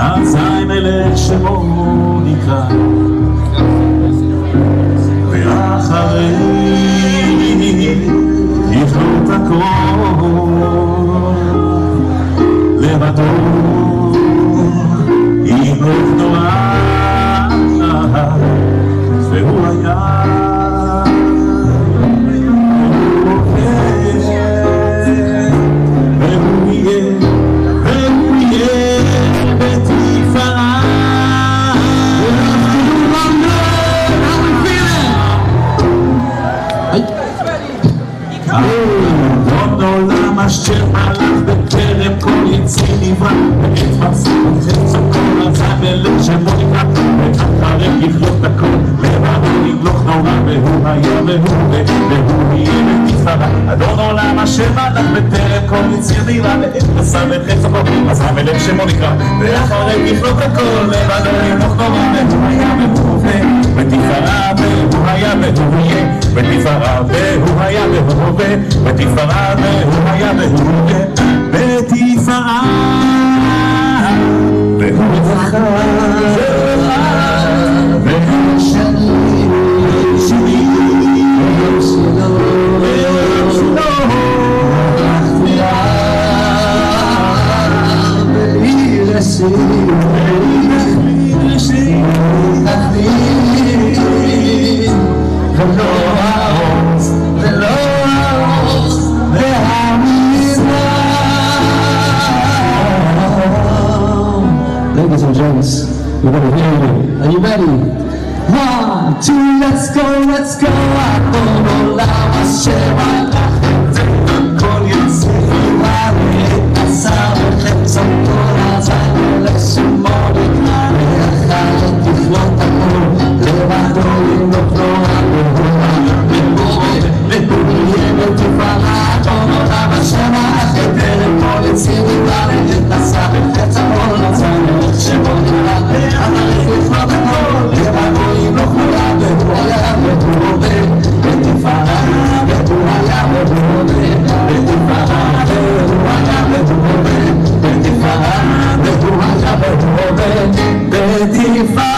אזי מלך שמו נקרא ואחרי יחלוט הכל לבדו ימלוך נורא והוא היה אשר הלך בקרב כל יציר נברא ואת מסורת חצו כל עזה מלך שמו נקרא ואחרי יכלות הכל לבדו ימלוך נורא והוא היה והוא יהיה בתפארה אדון עולם אשר הלך בקרב כל יציר נברא ואת מסורת חצו כל עזה מלך שמו נקרא ואחרי יכלות הכל לבדו ימלוך נורא והוא היה והוא בתפארה והוא היה והוא יהיה בתפארה והוא היה והוא בתפארה והוא היה והוא בתפארה והוא זכה והוא שני והוא שלו בעיר השיר ולא העוז ולא העוז Ladies and gents, we're going to hear you. Are you ready? 1, 2, let's go, let's go. אדון עולם אשר הלך כל יציר ואת עשה וחצו כל עזה מלך שמו נקרא ואחרי יכלות הכל לבדו ימלוך נורא והוא יהיה בתפארה אדון עולם אשר הלך בקרב כל יציר ואת עשה וחצו כל עזה מלך שמו נקרא ואחרי יכלות הכל לבדו ימלוך נורא והוא היה והוא בתפארה והוא היה והוא בתפארה והוא היה והוא בתפארה והוא היה והוא בתפארה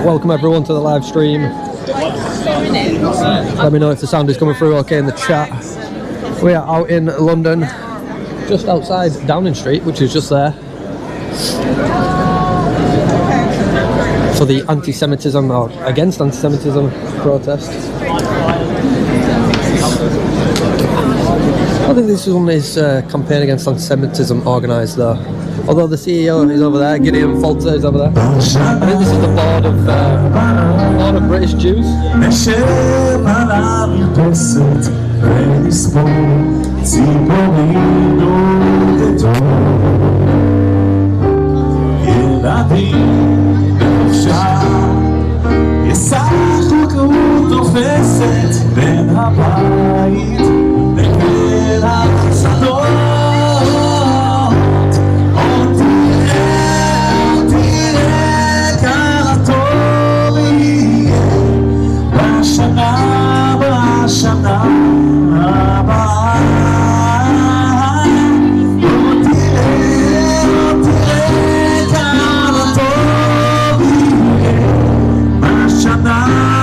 Welcome everyone to the live stream. Let me know if the sound is coming through okay in the chat. We are out in London, just outside Downing Street, which is just there, for the anti-Semitism or against anti-Semitism protest. I think this one is a campaign against anti-Semitism organised though. Although the CEO is over there, Gideon Falter is over there. I think this is the board of British Jews. Shana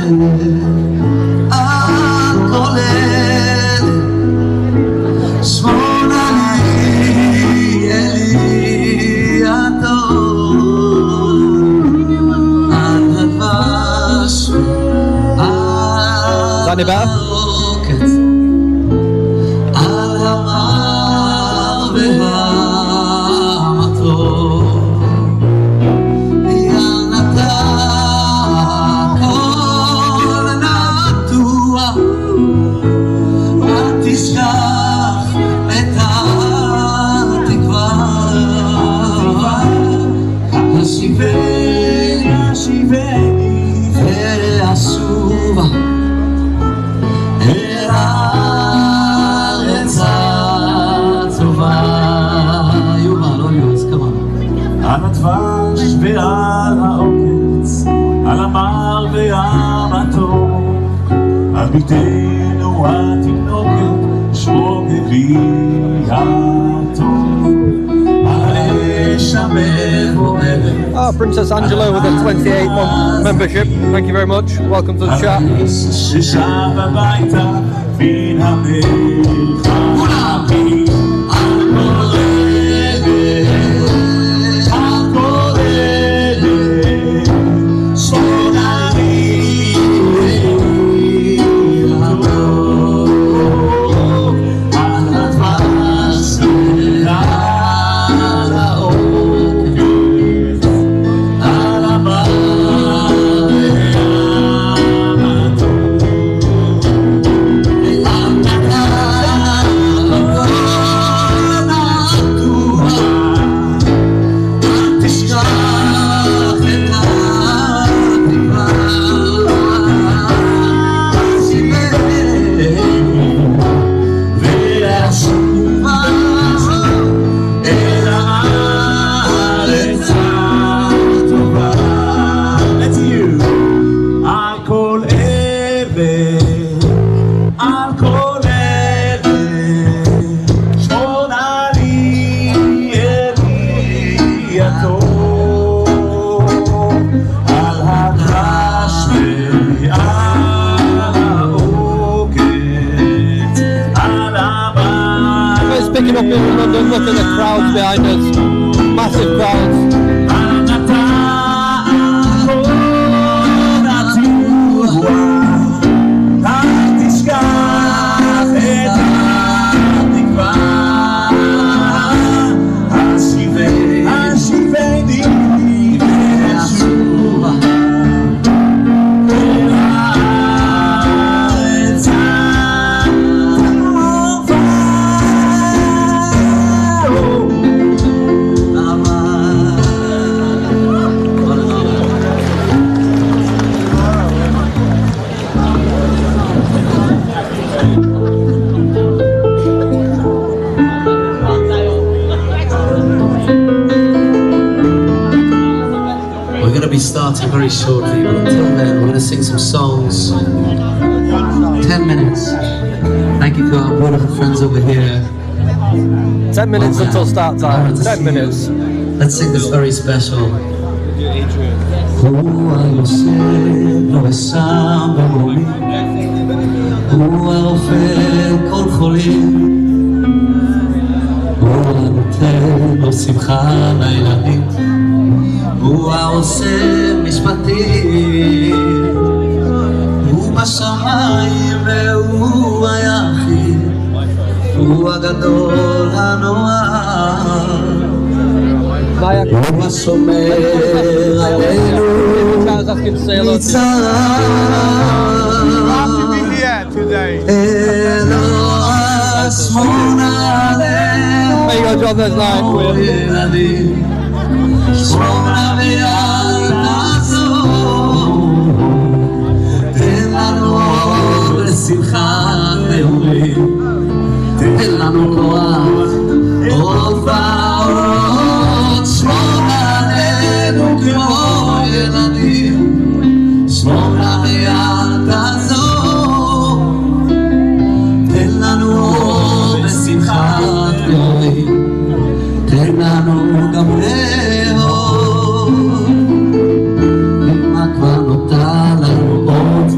Any better? על הדבש ועל העוקץ, על המר והמתוק, על ביתנו התינוקת, שמו גבי הטוב, על האש המבוערת. Princess Angela with a 28-month membership. Thank you very much. Welcome to the chat. ששב הביתה מן המלחמה. Picking up here in London, look at the crowds behind us, massive crowds. Starting very shortly, but until then we're going to sing some songs. 10 minutes. Thank you to our wonderful friends over here. 10 minutes until start time. 10 minutes. Let's sing this very special. הוא העושה משפטים, הוא בשמיים והוא היחיד, הוא הגדול הנורא, הוא השומר עלינו מצרה, אלוה שמונה עלינו ילדים, שמונה ויד תעזור, תן לנו אור ושמחת נעורים, תן לנו כוח עוד ועוד, שמונה עלינו כמו ילדים, שמונה ויד תעזור, תן לנו אור ושמחת נעורים, תן לנו גם לאהוב, מה כבר נותר לנו עוד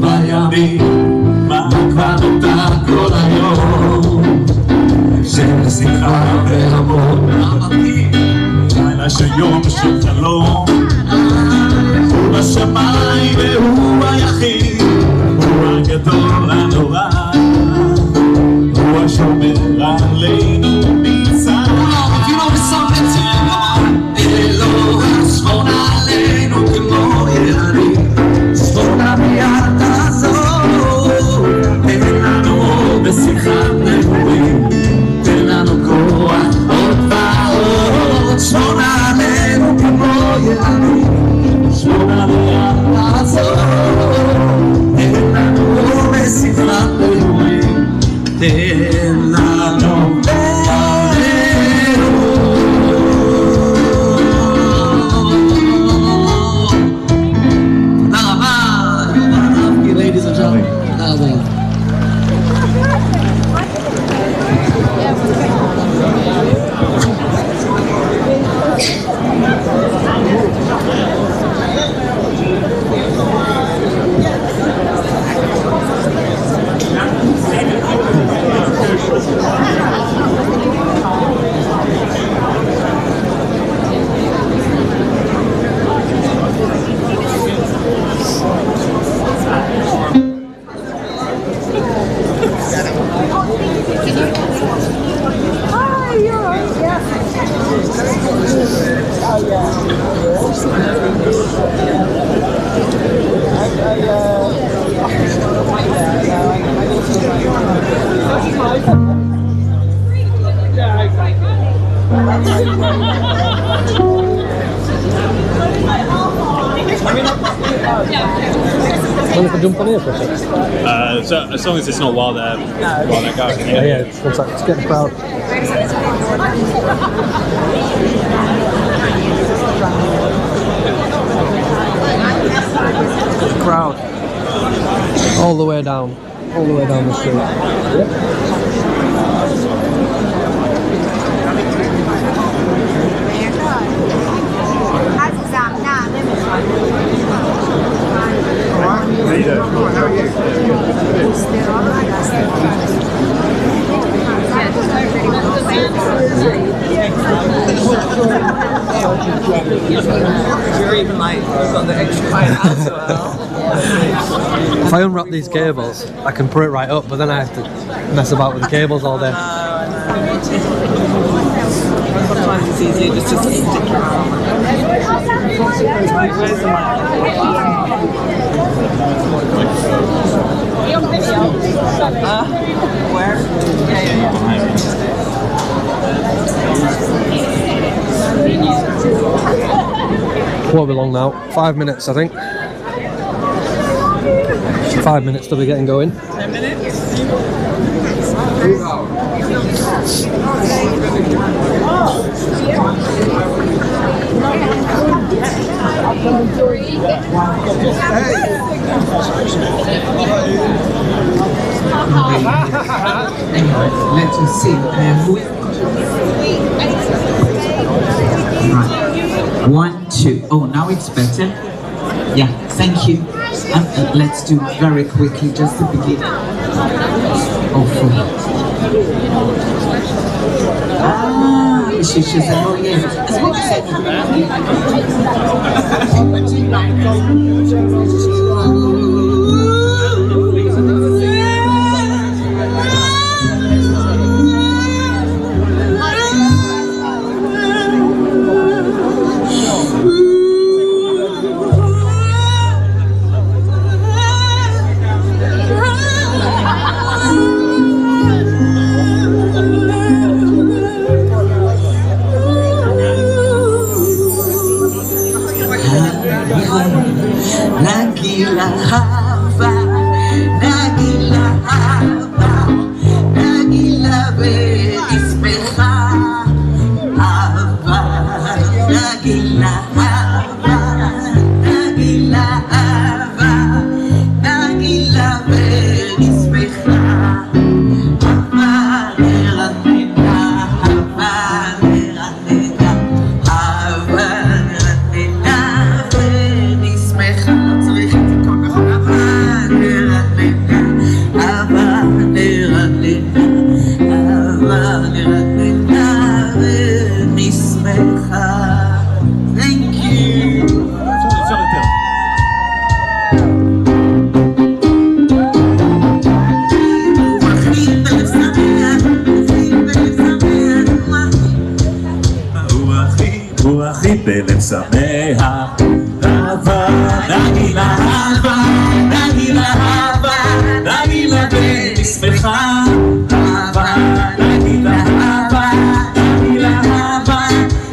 Well, if I jump on here for a sec. So as long as it's not while they're going. Yeah, just one sec. Let's get the crowd. Crowd. All the way down the street. Yeah. 'You're even like, you've got the extra high out as well. If I unwrap these cables, I can put it right up, but then I have to mess about with the cables all day. Sometimes it's easier just to stick around. Where? What are we long now? 5 minutes, I think. 5 minutes till we're getting going. 10 minutes? Anyway, let us see. Right. 1, 2. Oh, now it's better. Yeah, thank you. Let's do very quickly, just to begin. Oh, she said, oh yeah. That's what she בלב שמח, אהבה, נגילה אהבה, נגילה אהבה, נגילה ונשמחה, אהבה, נגילה אהבה, נגילה אהבה,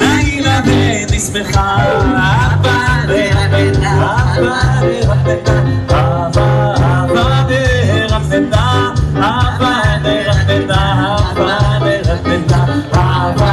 נגילה ונשמחה, אהבה נרננה, אהבה נרננה, אהבה, אהבה נרננה, אהבה נרננה, אהבה נרננה, אהבה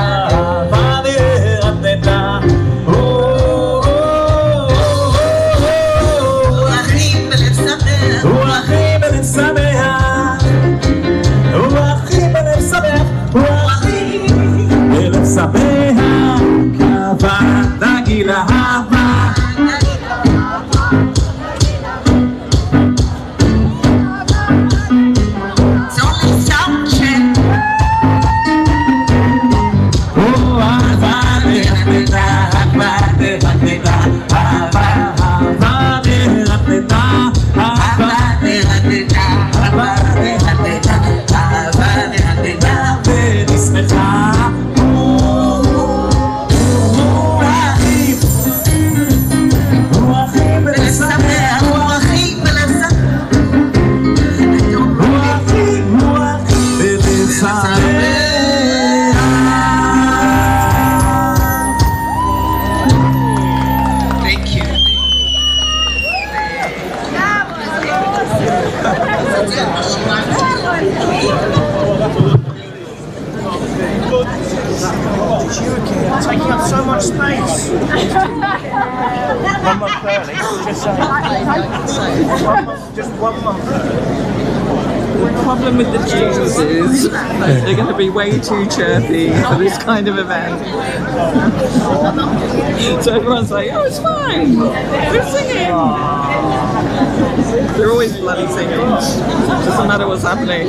space. 1 month early, just saying. 1 month, just 1 month early. The problem with the Jews is they're going to be way too chirpy for this kind of event. So everyone's like, oh, it's fine. We're singing. They're always bloody singing. Doesn't matter what's happening.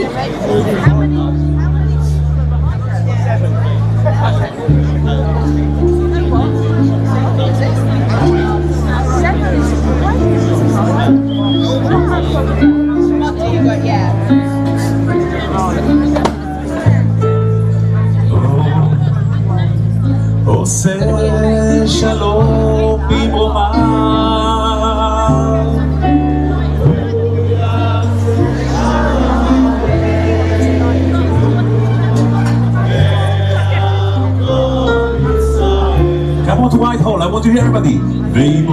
עושה שלום במרומיו Come on to Whitehall, I want to hear everybody. Amen.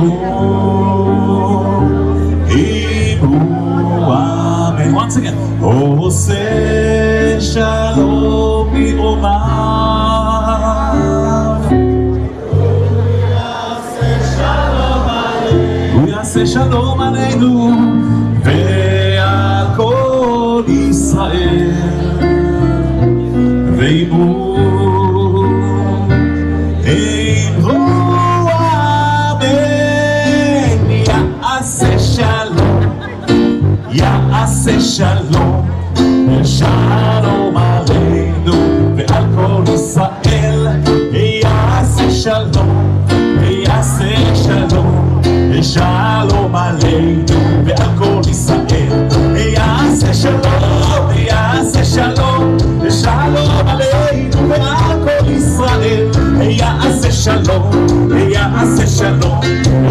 Once again. עושה שלום במרומיו הוא יעשה שלום עלינו ועל כל ישראל ואמרו יעשה שלום, שלום עלינו ועל כל ישראל. יעשה שלום, יעשה שלום, שלום עלינו ועל כל ישראל. יעשה שלום, יעשה שלום, שלום עלינו ועל כל ישראל. יעשה שלום, יעשה שלום,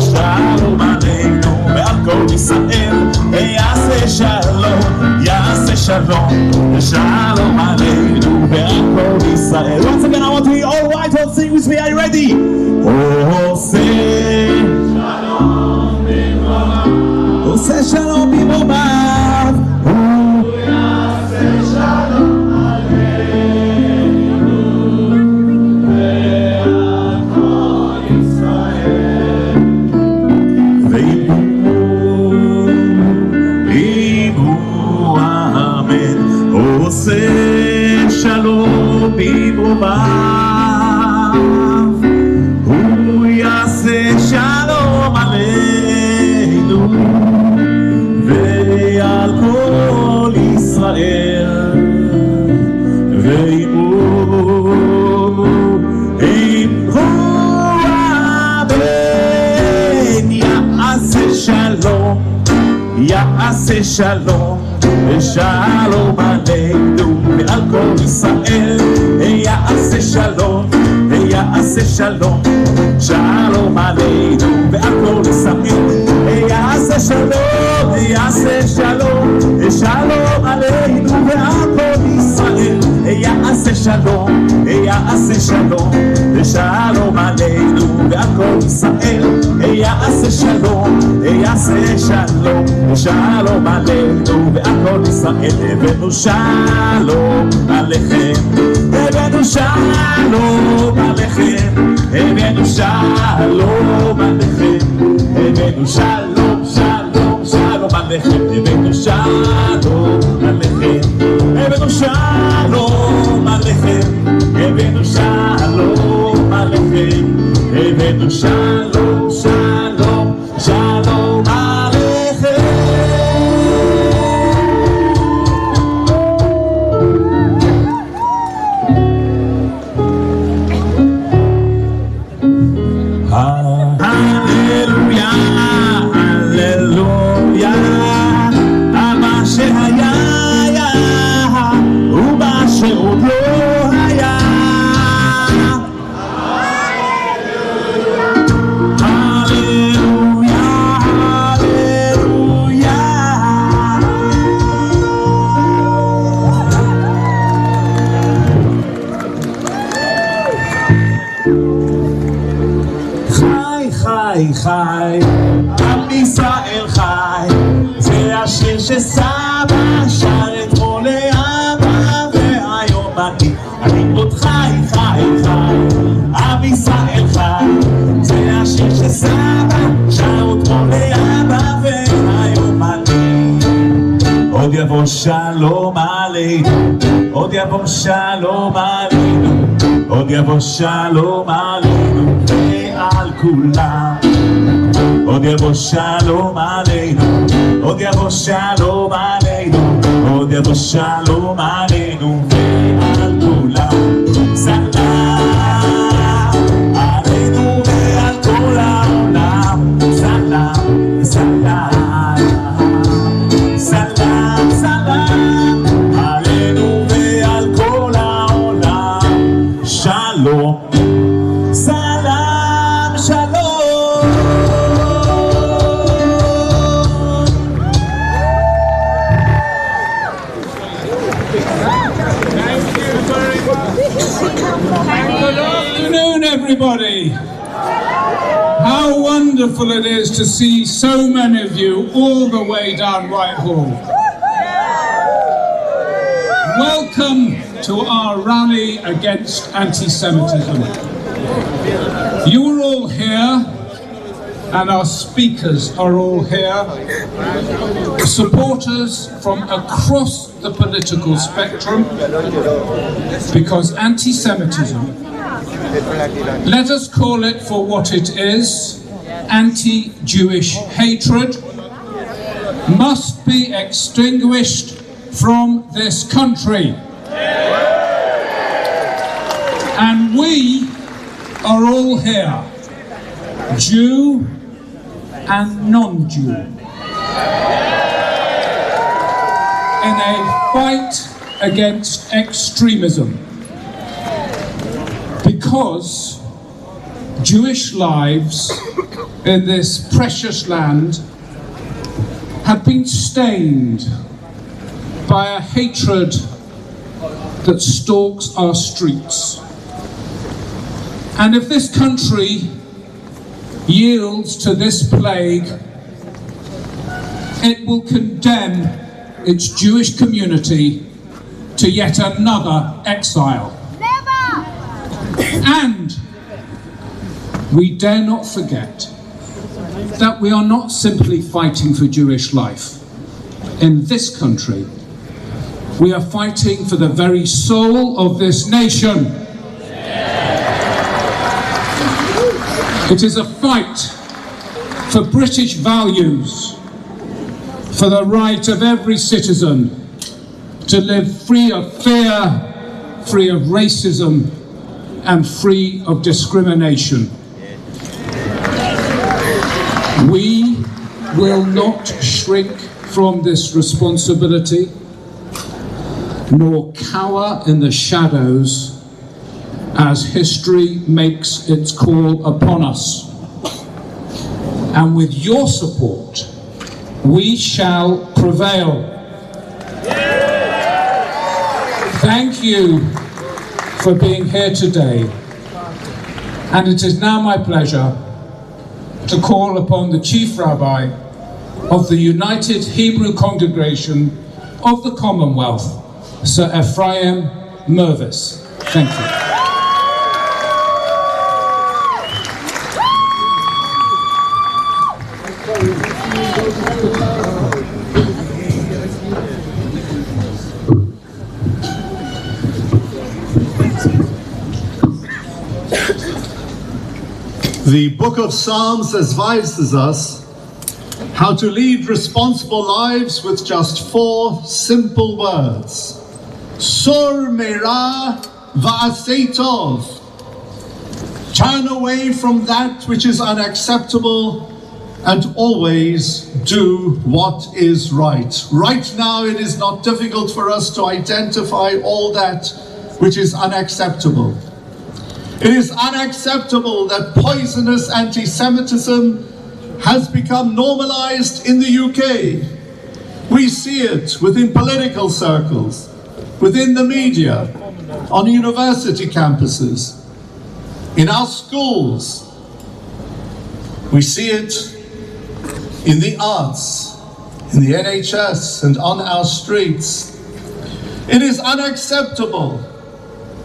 שלום עלינו ועל כל ישראל. יעשה שלום, יעשה שלום, שלום עלינו ועל כל ישראל. Once again, I want to hear all white all sing with me. Are you ready? עושה שלום במרומיו, עושה שלום במרומיו, הוא יעשה שלום עלינו ועל כל ישראל. ואמרו אמן. עושה שלום במרומיו, הוא יעשה שלום עלינו ועל כל ישראל. ואמרו אמן. יעשה שלום, יעשה שלום, שלום עלינו ועל כל ישראל. יעשה שלום, יעשה שלום, שלום עלינו ועל כל ישראל. יעשה שלום, יעשה שלום, שלום עלינו ועל כל ישראל. יעשה שלום, יעשה שלום, שלום עלינו ועל כל ישראל. יעשה שלום, יעשה שלום, שלום עלינו ועל כל ישראל. הבאנו שלום עליכם, הבאנו שלום עליכם, הבאנו שלום עליכם, הבאנו שלום, שלום, שלום עליכם, הבאנו שלום עליכם, הבאנו שלום עליכם, הבאנו שלום עליכם, הבאנו שלום, שלום, שלום עליכם. הללויה, הללויה, על מה שהיה היה ומה שעוד לא היה. הללויה, הללויה. חי, חי, עם ישראל חי, זה השיר שסבא שר אתמול לאבא והיום אני עוד חי, חי, חי, עם ישראל חי, עוד יבוא שלום עלינו, עוד יבוא שלום עלינו, עוד יבוא שלום עלינו ועל כולם. עוד יבוא שלום עלינו, עוד יבוא שלום עלינו, עוד יבוא שלום עלינו ועל כולם. סלאם עלינו ועל כל העולם, סלאם, סלאם, סלאם, סלאם עלינו ועל כל העולם. שלום, סלאם, שלום. Good afternoon, everybody. How wonderful it is to see so many of you all the way down Whitehall. Welcome to our rally against anti-Semitism. You are all here, and our speakers are all here, supporters from across the political spectrum, because anti-Semitism, let us call it for what it is, anti-Jewish hatred, must be extinguished from this country. And we are all here, Jew and non-Jew, in a fight against extremism, because Jewish lives in this precious land have been stained by a hatred that stalks our streets. And if this country yields to this plague, it will condemn its Jewish community to yet another exile. Never! And we dare not forget that we are not simply fighting for Jewish life. In this country, we are fighting for the very soul of this nation. It is a fight for British values, for the right of every citizen to live free of fear, free of racism, and free of discrimination. We will not shrink from this responsibility, nor cower in the shadows as history makes its call upon us. And with your support, we shall prevail. Thank you for being here today. And it is now my pleasure to call upon the Chief Rabbi of the United Hebrew Congregation of the Commonwealth, Sir Ephraim Mervis. Thank you. The Book of Psalms advises us how to lead responsible lives with just 4 simple words. Sur meira va'asei tov. Turn away from that which is unacceptable and always do what is right. Right now it is not difficult for us to identify all that which is unacceptable. It is unacceptable that poisonous anti-Semitism has become normalized in the UK. We see it within political circles, within the media, on university campuses, in our schools. We see it in the arts, in the NHS, and on our streets. It is unacceptable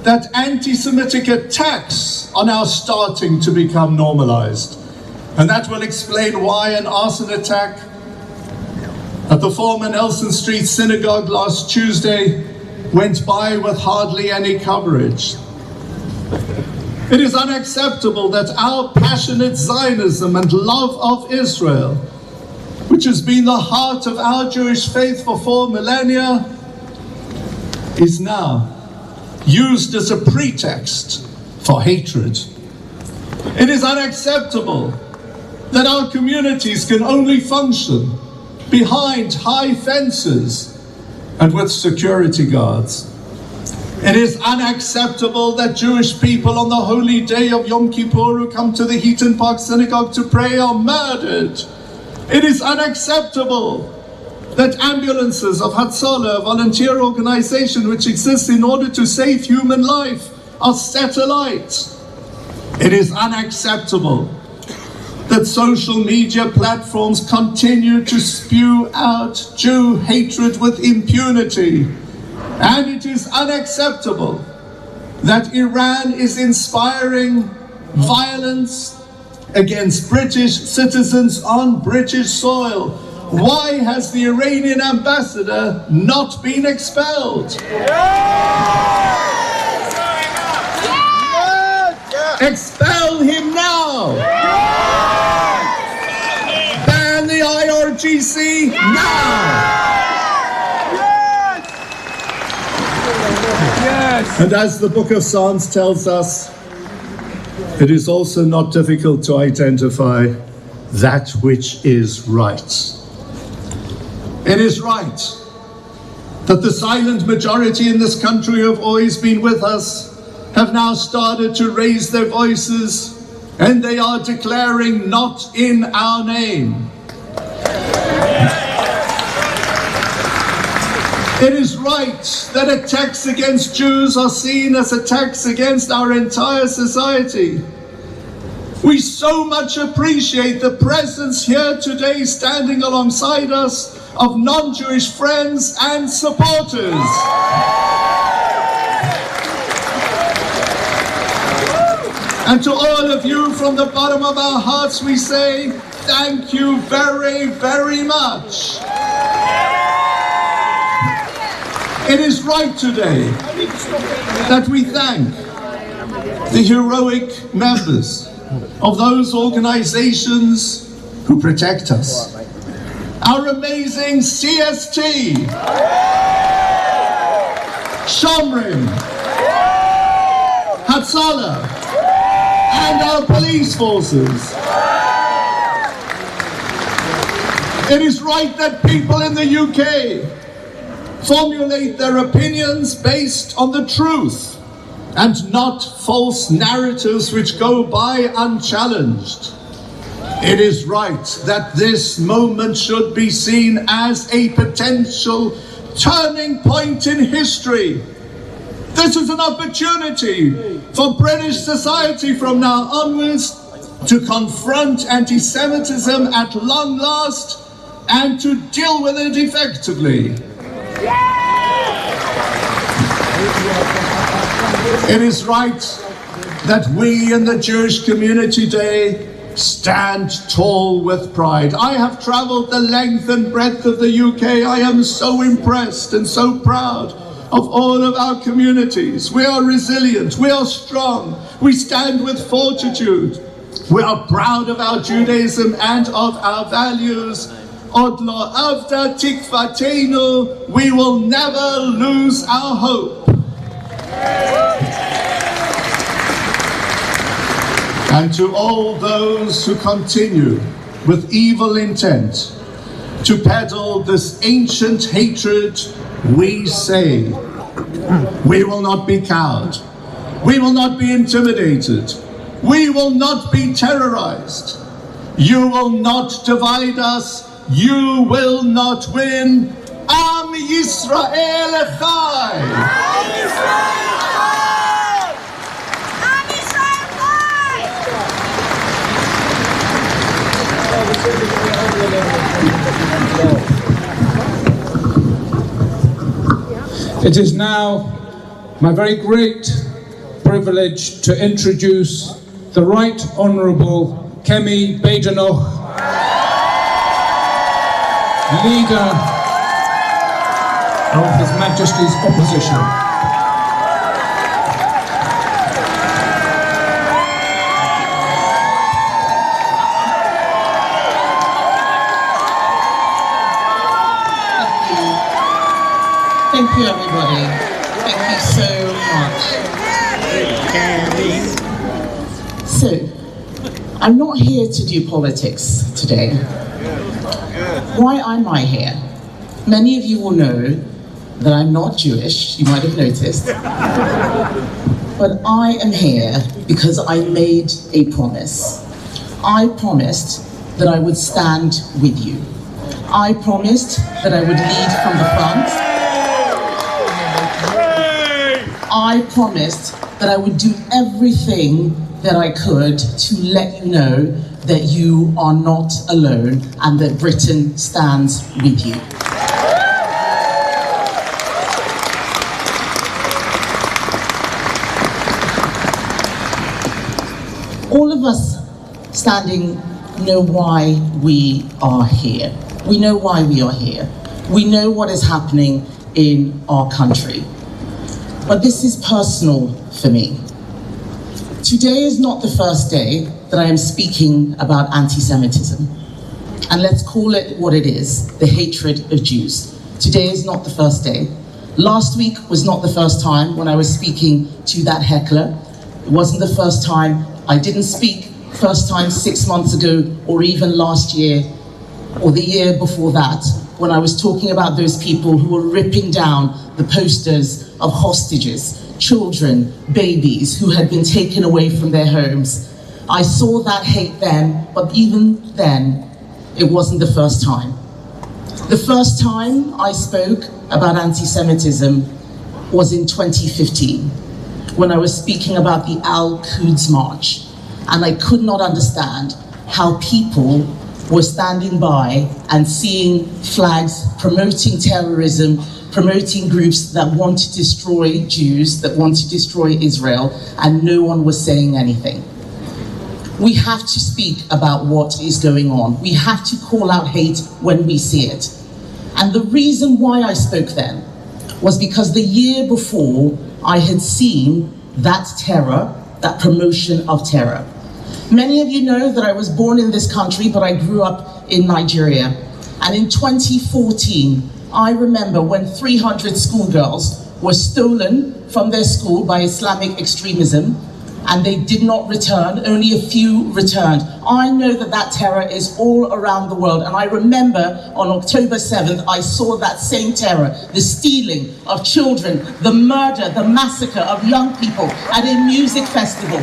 that anti-Semitic attacks are now starting to become normalized. And that will explain why an arson attack at the former Nelson Street Synagogue last Tuesday went by with hardly any coverage. It is unacceptable that our passionate Zionism and love of Israel, which has been the heart of our Jewish faith for 4 millennia, is now used as a pretext for hatred. It is unacceptable that our communities can only function behind high fences and with security guards. It is unacceptable that Jewish people on the holy day of Yom Kippur who come to the Heaton Park Synagogue to pray are murdered. It is unacceptable that ambulances of Hatzalah, a volunteer organization which exists in order to save human life, are set alight. It is unacceptable that social media platforms continue to spew out Jew hatred with impunity. And it is unacceptable that Iran is inspiring violence against British citizens on British soil. Why has the Iranian ambassador not been expelled? Expel him now! Ban the IRGC now! And as the book of Psalms tells us, it is also not difficult to identify that which is right. It is right that the silent majority in this country who have always been with us have now started to raise their voices, and they are declaring not in our name. It is right that attacks against Jews are seen as attacks against our entire society. We so much appreciate the presence here today, standing alongside us, of non-Jewish friends and supporters. And to all of you, from the bottom of our hearts, we say thank you very, very much. It is right today that we thank the heroic members of those organizations who protect us. Our amazing CST, Shomrim, Hatzalah, and our police forces. It is right that people in the UK formulate their opinions based on the truth and not false narratives which go by unchallenged. It is right that this moment should be seen as a potential turning point in history. This is an opportunity for British society from now onwards to confront anti-Semitism at long last and to deal with it effectively. It is right that we in the Jewish community today stand tall with pride. I have traveled the length and breadth of the UK. I am so impressed and so proud of all of our communities. We are resilient, we are strong, we stand with fortitude. We are proud of our Judaism and of our values. Od lo avda tikvatenu, we will never lose our hope. And to all those who continue with evil intent to peddle this ancient hatred, we say, we will not be cowed, we will not be intimidated, we will not be terrorized. You will not divide us, you will not win. Am Yisrael Echai! Am Yisrael Echai! Am Yisrael Echai! It is now my very great privilege to introduce the Right Honourable Kemi Badenoch. leader of His Majesty's opposition. Thank you, everybody. Thank you so much. So, I'm not here to do politics today. Why am I here? Many of you will know that I'm not Jewish, you might have noticed. But I am here because I made a promise. I promised that I would stand with you. I promised that I would lead from the front. I promised that I would do everything that I could to let you know that you are not alone and that Britain stands with you. All of us standing know why we are here. We know why we are here. We know what is happening in our country. But this is personal for me. Today is not the first day that I am speaking about anti-Semitism. And let's call it what it is, the hatred of Jews. Today is not the first day. Last week was not the first time when I was speaking to that heckler. It wasn't the first time. I didn't speak first time 6 months ago, or even last year, or the year before that, when I was talking about those people who were ripping down the posters of hostages, children, babies who had been taken away from their homes. I saw that hate then, but even then, it wasn't the first time. The first time I spoke about anti-Semitism was in 2015, when I was speaking about the Al-Quds March, and I could not understand how people were standing by and seeing flags promoting terrorism, promoting groups that want to destroy Jews, that want to destroy Israel, and no one was saying anything. We have to speak about what is going on. We have to call out hate when we see it. And the reason why I spoke then was because the year before I had seen that terror, that promotion of terror. Many of you know that I was born in this country, but I grew up in Nigeria. And in 2014, I remember when 300 schoolgirls were stolen from their school by Islamic extremism, and they did not return, only a few returned. I know that that terror is all around the world, and I remember on October 7th, I saw that same terror, the stealing of children, the murder, the massacre of young people at a music festival.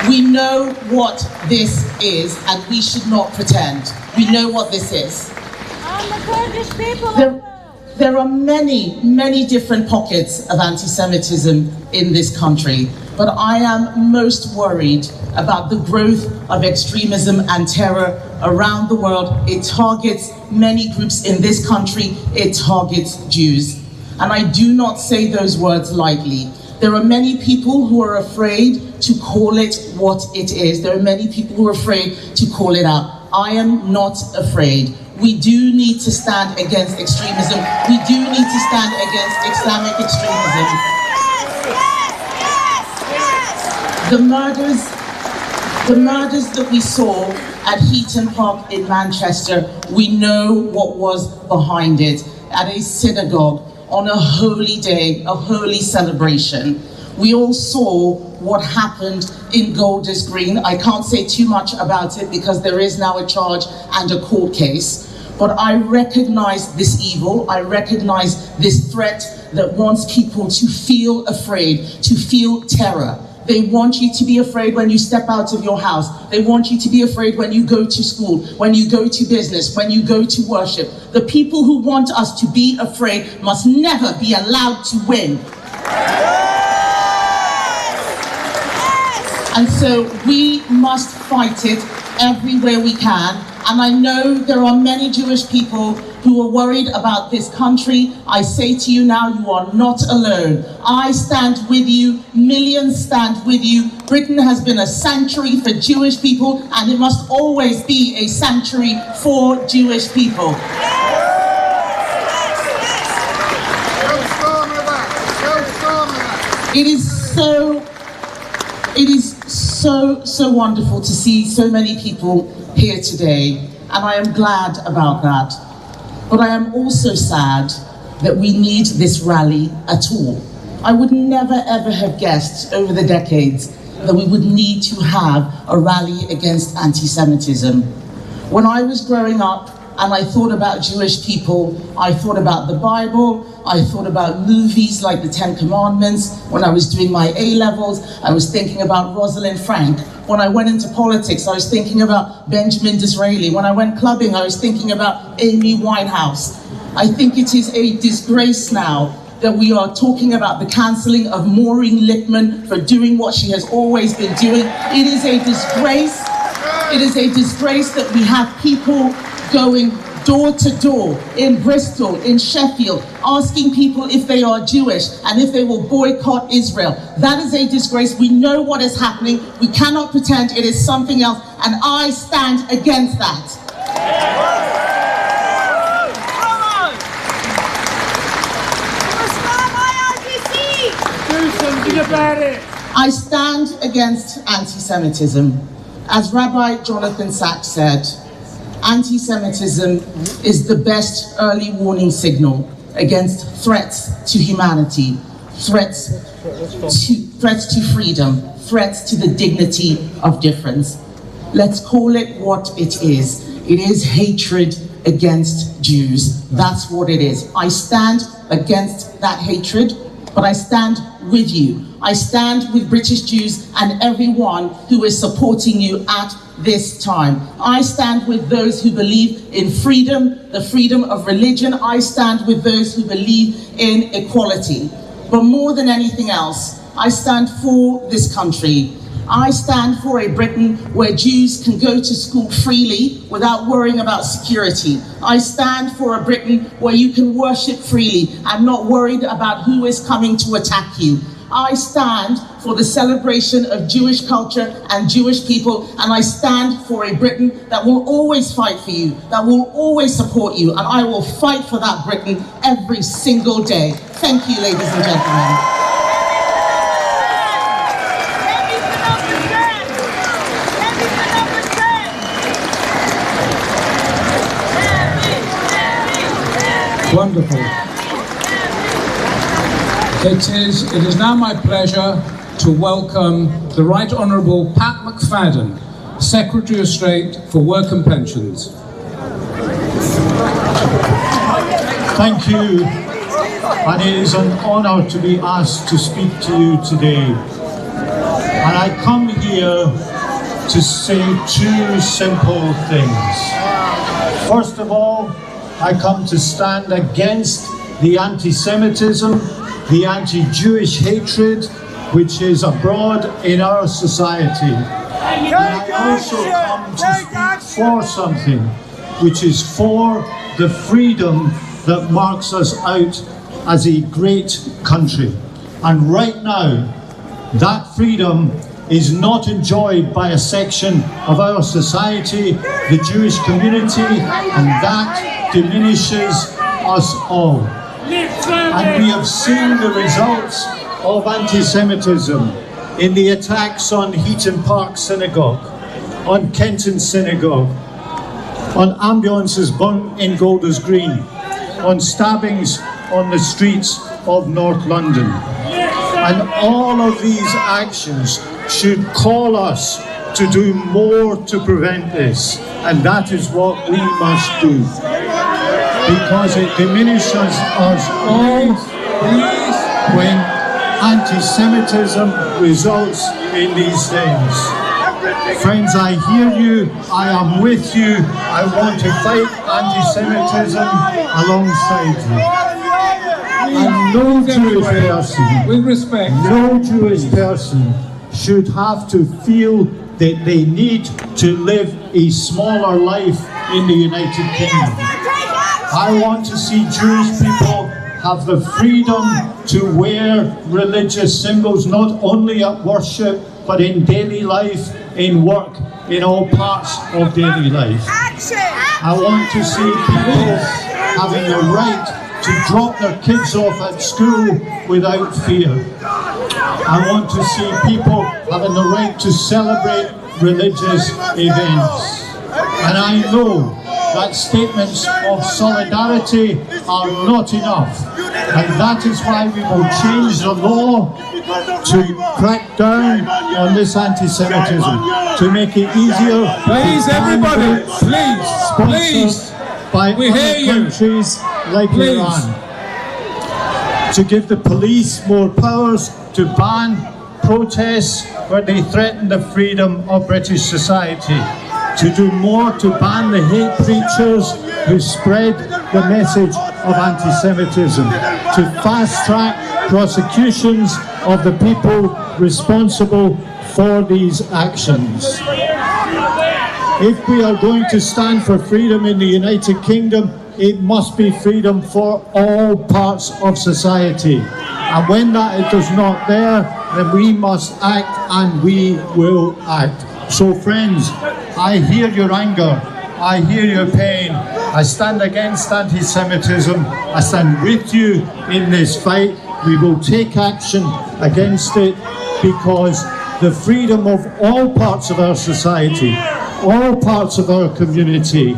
We know what this is, and we should not pretend. We know what this is. There are many, many different pockets of anti-Semitism in this country, but I am most worried about the growth of extremism and terror around the world. It targets many groups in this country. It targets Jews. And I do not say those words lightly. There are many people who are afraid to call it what it is. There are many people who are afraid to call it out. I am not afraid. We do need to stand against extremism. We do need to stand against Islamic extremism. The murders that we saw at Heaton Park in Manchester, we know what was behind it. At a synagogue, on a holy day, a holy celebration. We all saw what happened in Golders Green. I can't say too much about it because there is now a charge and a court case. But I recognize this evil. I recognize this threat that wants people to feel afraid, to feel terror. They want you to be afraid when you step out of your house. They want you to be afraid when you go to school, when you go to business, when you go to worship. The people who want us to be afraid must never be allowed to win. And so we must fight it everywhere we can. And I know there are many Jewish people who are worried about this country. I say to you now, you are not alone. I stand with you. Millions stand with you. Britain has been a sanctuary for Jewish people, and it must always be a sanctuary for Jewish people. It is so wonderful to see so many people here today, and I am glad about that. But I am also sad that we need this rally at all. I would never ever have guessed over the decades that we would need to have a rally against anti-Semitism. When I was growing up and I thought about Jewish people, I thought about the Bible, I thought about movies like the Ten Commandments. When I was doing my A-levels, I was thinking about Rosalind Frank. When I went into politics, I was thinking about Benjamin Disraeli. When I went clubbing, I was thinking about Amy Winehouse. I think it is a disgrace now that we are talking about the cancelling of Maureen Lipman for doing what she has always been doing. It is a disgrace. It is a disgrace that we have people going door to door in Bristol, in Sheffield, asking people if they are Jewish and if they will boycott Israel. That is a disgrace. We know what is happening. We cannot pretend it is something else, and I stand against that. I stand against anti-Semitism. As Rabbi Jonathan Sachs said, anti-Semitism is the best early warning signal against threats to humanity, threats to freedom, threats to the dignity of difference. Let's call it what it is. It is hatred against Jews. That's what it is. I stand against that hatred, but I stand with you. I stand with British Jews and everyone who is supporting you at this time. I stand with those who believe in freedom, the freedom of religion. I stand with those who believe in equality. But more than anything else, I stand for this country. I stand for a Britain where Jews can go to school freely without worrying about security. I stand for a Britain where you can worship freely and not worried about who is coming to attack you. I stand for the celebration of Jewish culture and Jewish people, and I stand for a Britain that will always fight for you, that will always support you, and I will fight for that Britain every single day. Thank you, ladies and gentlemen. Wonderful. It is now my pleasure to welcome the Right Honourable Pat McFadden, Secretary of State for Work and Pensions. Thank you, and it is an honour to be asked to speak to you today. And I come here to say two simple things. First of all, I come to stand against the anti-Semitism, the anti-Jewish hatred which is abroad in our society. And I also come to speak for something which is for the freedom that marks us out as a great country. And right now, that freedom is not enjoyed by a section of our society, the Jewish community, and that diminishes us all. And we have seen the results of anti-Semitism in the attacks on Heaton Park Synagogue, on Kenton Synagogue, on ambulances burnt in Golders Green, on stabbings on the streets of North London. And all of these actions should call us to do more to prevent this, and that is what we must do, because it diminishes us all when anti-Semitism results in these things. Friends, I hear you, I am with you, I want to fight anti-Semitism alongside you. And no Jewish person, with respect, no Jewish person should have to feel that they need to live a smaller life in the United Kingdom. I want to see Jewish people have the freedom to wear religious symbols, not only at worship, but in daily life, in work, in all parts of daily life. I want to see people having the right to drop their kids off at school without fear. I want to see people having the right to celebrate religious events. And I know that statements of solidarity are not enough. And that is why we will change the law to crack down on this anti-Semitism, to make it easier. Please, everybody, please, by we other hear you. countries like Iran. To give the police more powers to ban protests where they threaten the freedom of British society. To do more to ban the hate preachers who spread the message of anti-Semitism. To fast-track prosecutions of the people responsible for these actions. If we are going to stand for freedom in the United Kingdom, it must be freedom for all parts of society. And when that is not there, then we must act, and we will act. So friends, I hear your anger, I hear your pain. I stand against anti-Semitism. I stand with you in this fight. We will take action against it, because the freedom of all parts of our society, all parts of our community,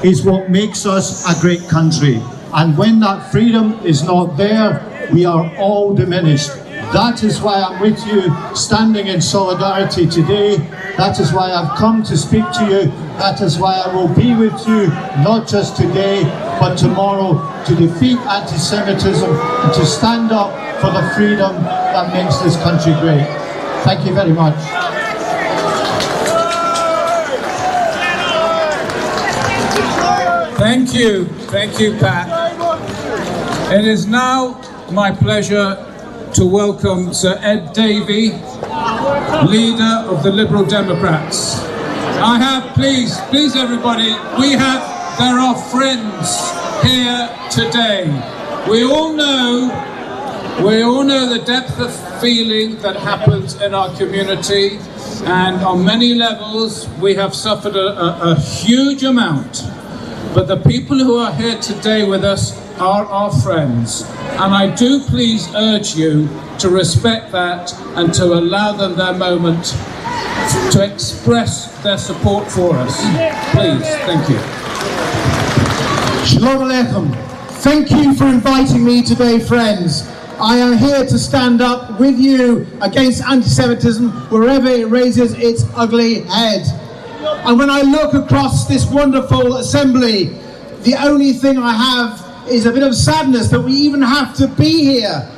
is what makes us a great country. And when that freedom is not there, we are all diminished. That is why I'm with you, standing in solidarity today. That is why I've come to speak to you. That is why I will be with you, not just today, but tomorrow, to defeat anti-Semitism and to stand up for the freedom that makes this country great. Thank you very much. Thank you, Pat. It is now my pleasure to welcome Sir Ed Davey, leader of the Liberal Democrats. I have, please everybody, there are friends here today. We all know the depth of feeling that happens in our community, and on many levels we have suffered a huge amount. But the people who are here today with us are our friends, and I do please urge you to respect that and to allow them their moment to express their support for us. Please, thank you. Shalom Aleichem. Thank you for inviting me today, friends. I am here to stand up with you against anti-Semitism wherever it raises its ugly head. And when I look across this wonderful assembly, the only thing I have is a bit of sadness that we even have to be here.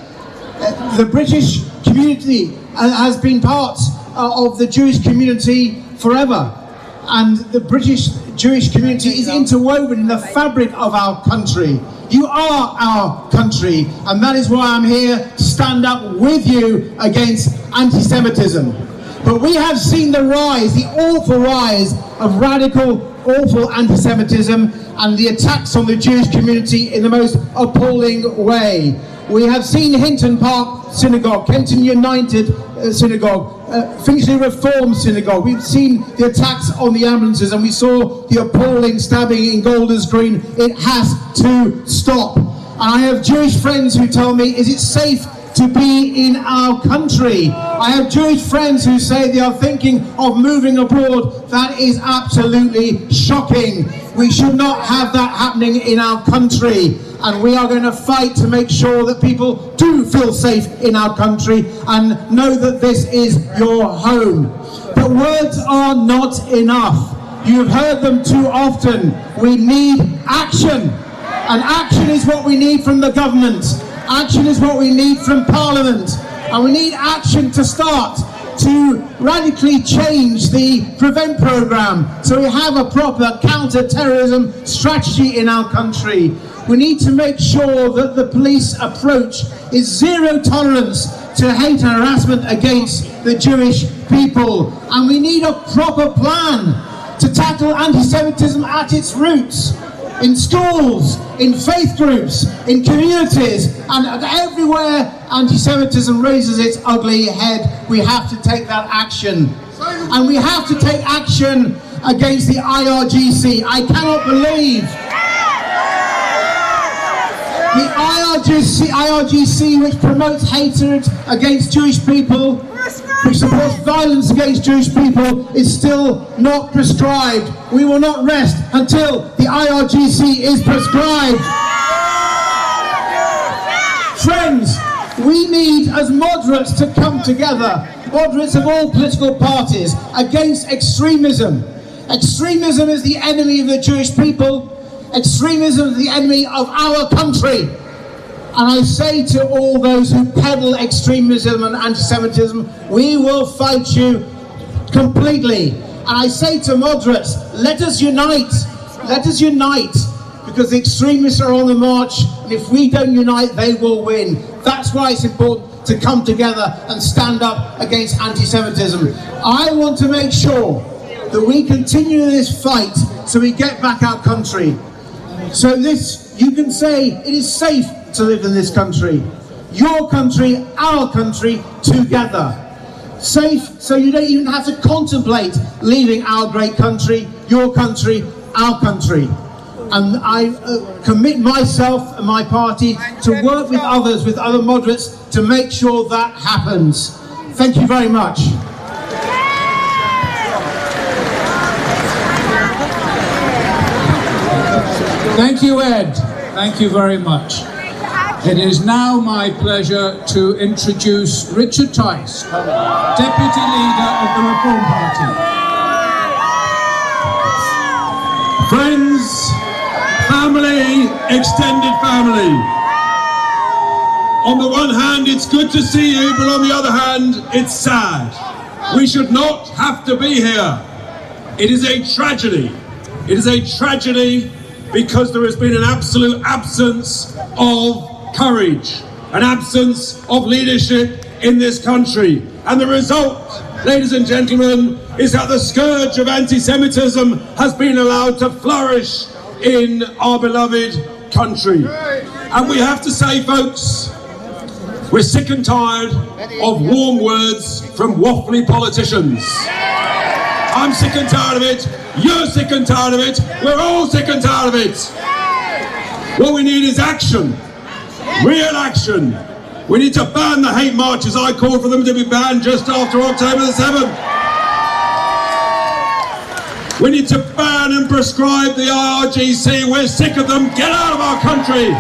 The British community has been part of the Jewish community forever. And the British Jewish community is interwoven in the fabric of our country. You are our country, and that is why I'm here to stand up with you against anti-Semitism. But we have seen the rise, the awful rise of radical, awful anti-Semitism and the attacks on the Jewish community in the most appalling way. We have seen Hinton Park Synagogue, Kenton United Synagogue, Finchley Reform Synagogue. We've seen the attacks on the ambulances, and we saw the appalling stabbing in Golders Green. It has to stop. And I have Jewish friends who tell me, is it safe to be in our country? I have Jewish friends who say they are thinking of moving abroad. That is absolutely shocking. We should not have that happening in our country, and we are going to fight to make sure that people do feel safe in our country and know that this is your home. But words are not enough. You've heard them too often. We need action, and action is what we need from the government. Action is what we need from Parliament, and we need action to start to radically change the PREVENT programme so we have a proper counter-terrorism strategy in our country. We need to make sure that the police approach is zero tolerance to hate and harassment against the Jewish people, and we need a proper plan to tackle anti-Semitism at its roots. In schools, in faith groups, in communities, and everywhere anti-Semitism raises its ugly head, we have to take that action. And we have to take action against the IRGC. I cannot believe The IRGC, which promotes hatred against Jewish people, which supports violence against Jewish people, is still not prescribed. We will not rest until the IRGC is prescribed. Friends, we need, as moderates, to come together, moderates of all political parties, against extremism. Extremism is the enemy of the Jewish people. Extremism is the enemy of our country. And I say to all those who peddle extremism and anti-Semitism, we will fight you completely. And I say to moderates, let us unite. Let us unite, because the extremists are on the march, and if we don't unite, they will win. That's why it's important to come together and stand up against anti-Semitism. I want to make sure that we continue this fight so we get back our country. So this, you can say, it is safe to live in this country. Your country, our country, together. Safe, so you don't even have to contemplate leaving our great country, your country, our country. And I commit myself and my party to work with others, with other moderates, to make sure that happens. Thank you very much. Thank you, Ed. Thank you very much. It is now my pleasure to introduce Richard Tice, Deputy Leader of the Reform Party. Friends, family, extended family. On the one hand, it's good to see you, but on the other hand, it's sad. We should not have to be here. It is a tragedy. It is a tragedy because there has been an absolute absence of courage, an absence of leadership in this country. And the result, ladies and gentlemen, is that the scourge of anti-Semitism has been allowed to flourish in our beloved country. And we have to say, folks, we're sick and tired of warm words from waffly politicians. I'm sick and tired of it. You're sick and tired of it. We're all sick and tired of it. What we need is action. Real action. We need to ban the hate marches. I called for them to be banned just after October the 7th. We need to ban and prescribe the IRGC. We're sick of them. Get out of our country.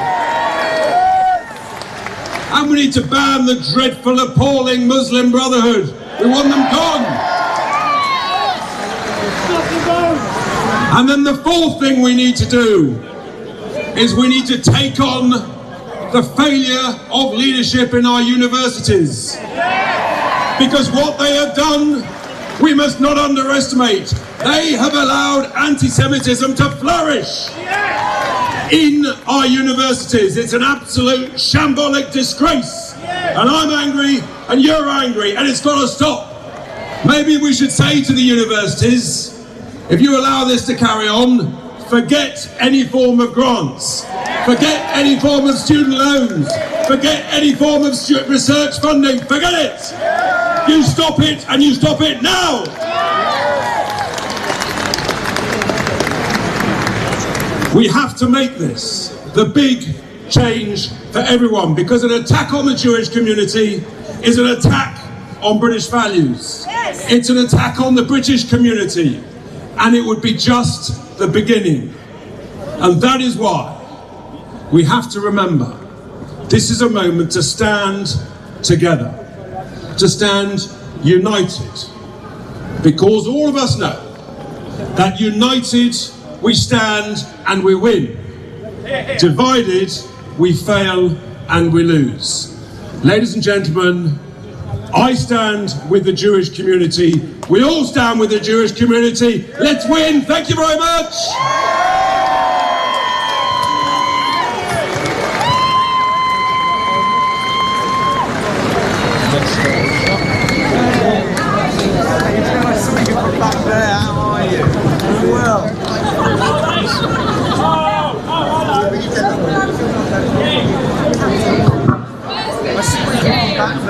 And we need to ban the dreadful, appalling Muslim Brotherhood. We want them gone. And then the fourth thing we need to do is we need to take on the failure of leadership in our universities. Because what they have done, we must not underestimate. They have allowed anti-Semitism to flourish in our universities. It's an absolute shambolic disgrace. And I'm angry, and you're angry, and it's got to stop. Maybe we should say to the universities, if you allow this to carry on, forget any form of grants, forget any form of student loans, forget any form of research funding, forget it! You stop it, and you stop it now! We have to make this the big change for everyone, because an attack on the Jewish community is an attack on British values. It's an attack on the British community. And it would be just the beginning. And that is why we have to remember this is a moment to stand together, to stand united. Because all of us know that united we stand and we win. Divided we fail and we lose. Ladies and gentlemen, I stand with the Jewish community. We all stand with the Jewish community. Let's win. Thank you very much. Back there, how are you? Well.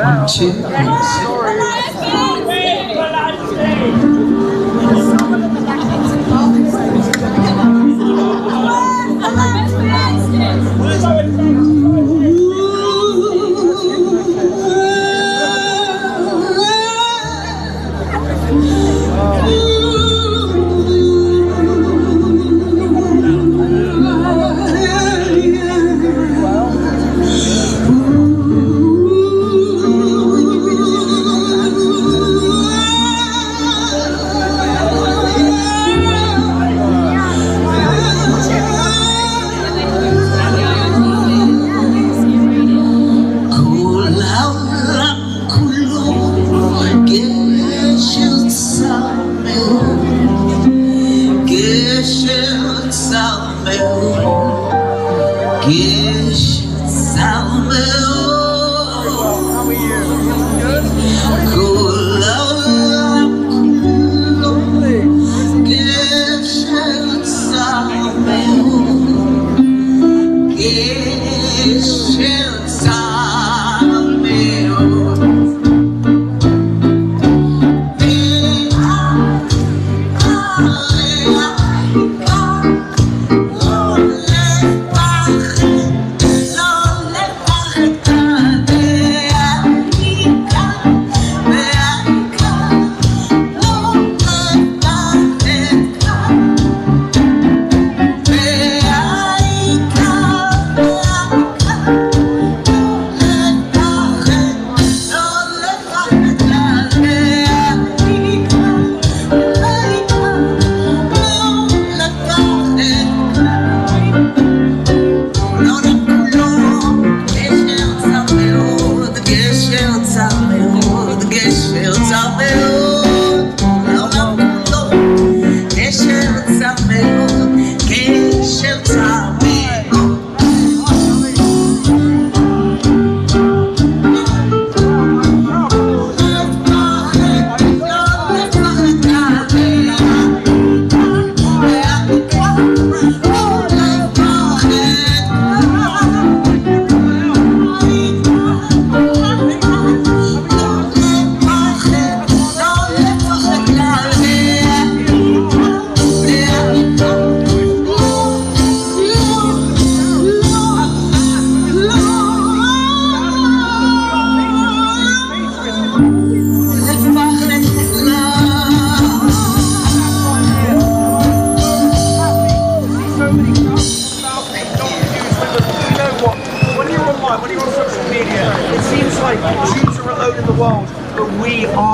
One, two, thanks.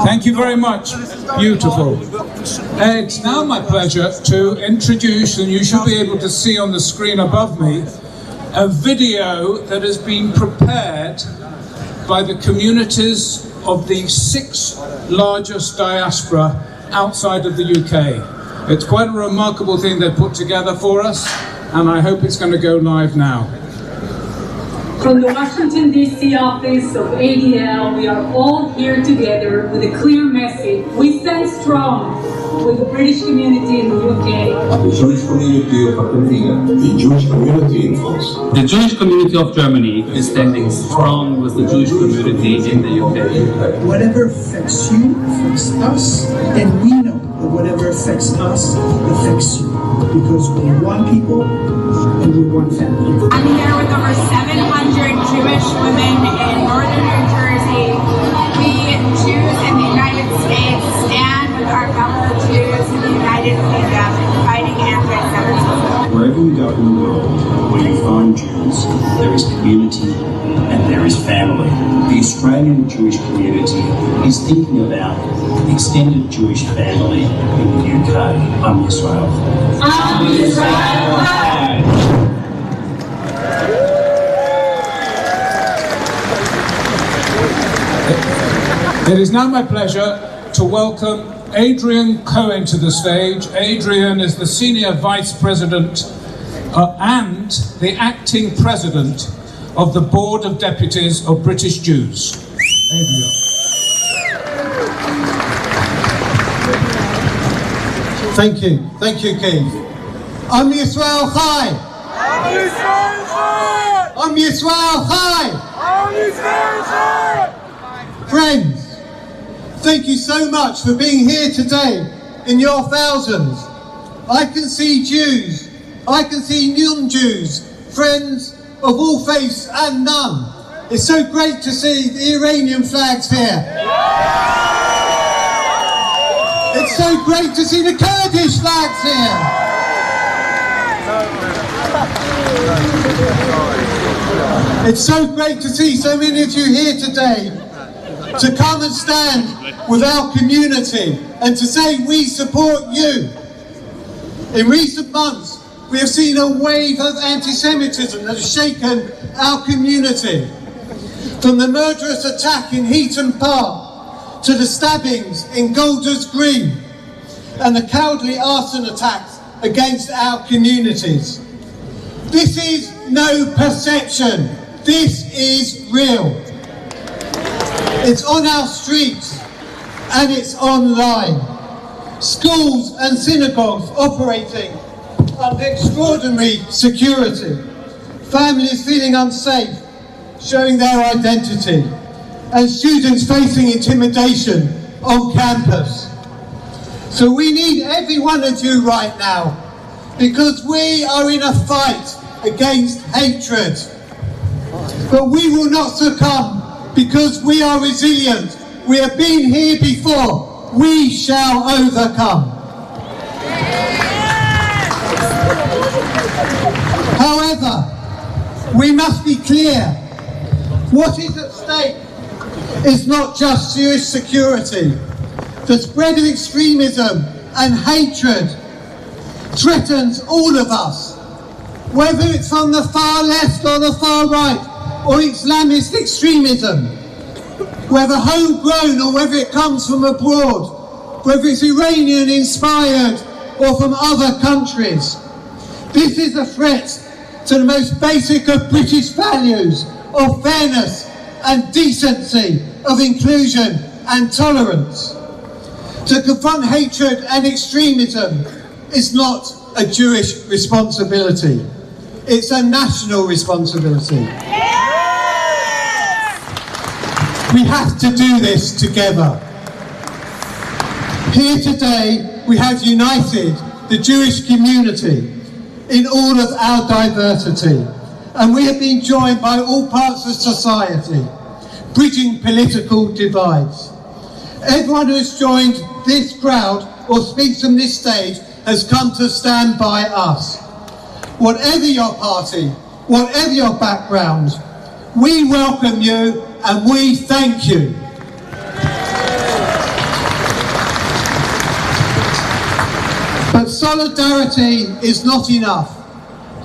Thank you very much. Beautiful. It's now my pleasure to introduce, and you should be able to see on the screen above me, a video that has been prepared by the communities of the 6 largest diaspora outside of the UK. It's quite a remarkable thing they've put together for us, and I hope it's going to go live now. From the Washington, D.C. office of ADL, we are all here together with a clear message. We stand strong with the British community in the UK. The Jewish community of Argentina, the Jewish community in France. The Jewish community of Germany is standing strong with the Jewish community in the UK. Whatever affects you affects us, and we know that whatever affects us affects you, because we're one people and we're one family. I'm here with over 700 Jewish women in northern New Jersey. We Jews in the United States stand with our fellow Jews in the United Kingdom fighting anti-Semitism. Wherever you go in the world, where you find Jews, there is community and there is family. The Australian Jewish community is thinking about extended Jewish family in the UK. I'm Israel. I'm Israel. It is now my pleasure to welcome Adrian Cohen to the stage. Adrian is the Senior Vice President and the Acting President of the Board of Deputies of British Jews. Adrian. Thank you, Keith. I'm Yisrael Chai. I'm Yisrael Chai. I'm Yisrael Chai. I'm Yisrael Chai. Friends, thank you so much for being here today in your thousands. I can see Jews, I can see non-Jews, friends of all faiths and none. It's so great to see the Iranian flags here. It's so great to see the Kurdish flags here. It's so great to see so many of you here today to come and stand with our community and to say we support you. In recent months, we have seen a wave of anti-Semitism that has shaken our community. From the murderous attack in Heaton Park to the stabbings in Golders Green and the cowardly arson attacks against our communities. This is no perception. This is real. It's on our streets and it's online. Schools and synagogues operating under extraordinary security. Families feeling unsafe, showing their identity. And students facing intimidation on campus. So we need every one of you right now, because we are in a fight against hatred. But we will not succumb, because we are resilient. We have been here before. We shall overcome. However, we must be clear. What is at stake is not just Jewish security. The spread of extremism and hatred threatens all of us, whether it's from the far left or the far right, or Islamist extremism, whether homegrown or whether it comes from abroad, whether it's Iranian inspired or from other countries. This is a threat to the most basic of British values of fairness and decency, of inclusion and tolerance. To confront hatred and extremism is not a Jewish responsibility. It's a national responsibility. We have to do this together. Here today, we have united the Jewish community in all of our diversity, and we have been joined by all parts of society, bridging political divides. Everyone who has joined this crowd or speaks from this stage has come to stand by us. Whatever your party, whatever your background, we welcome you and we thank you. But solidarity is not enough.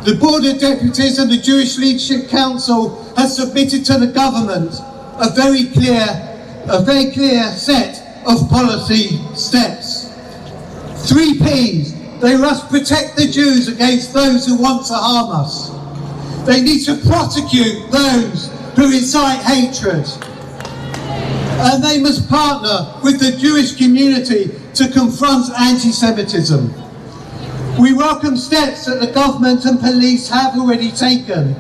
The Board of Deputies and the Jewish Leadership Council has submitted to the government a very clear set of policy steps. 3 Ps. They must protect the Jews against those who want to harm us. They need to prosecute those who incite hatred. And they must partner with the Jewish community to confront anti-Semitism. We welcome steps that the government and police have already taken.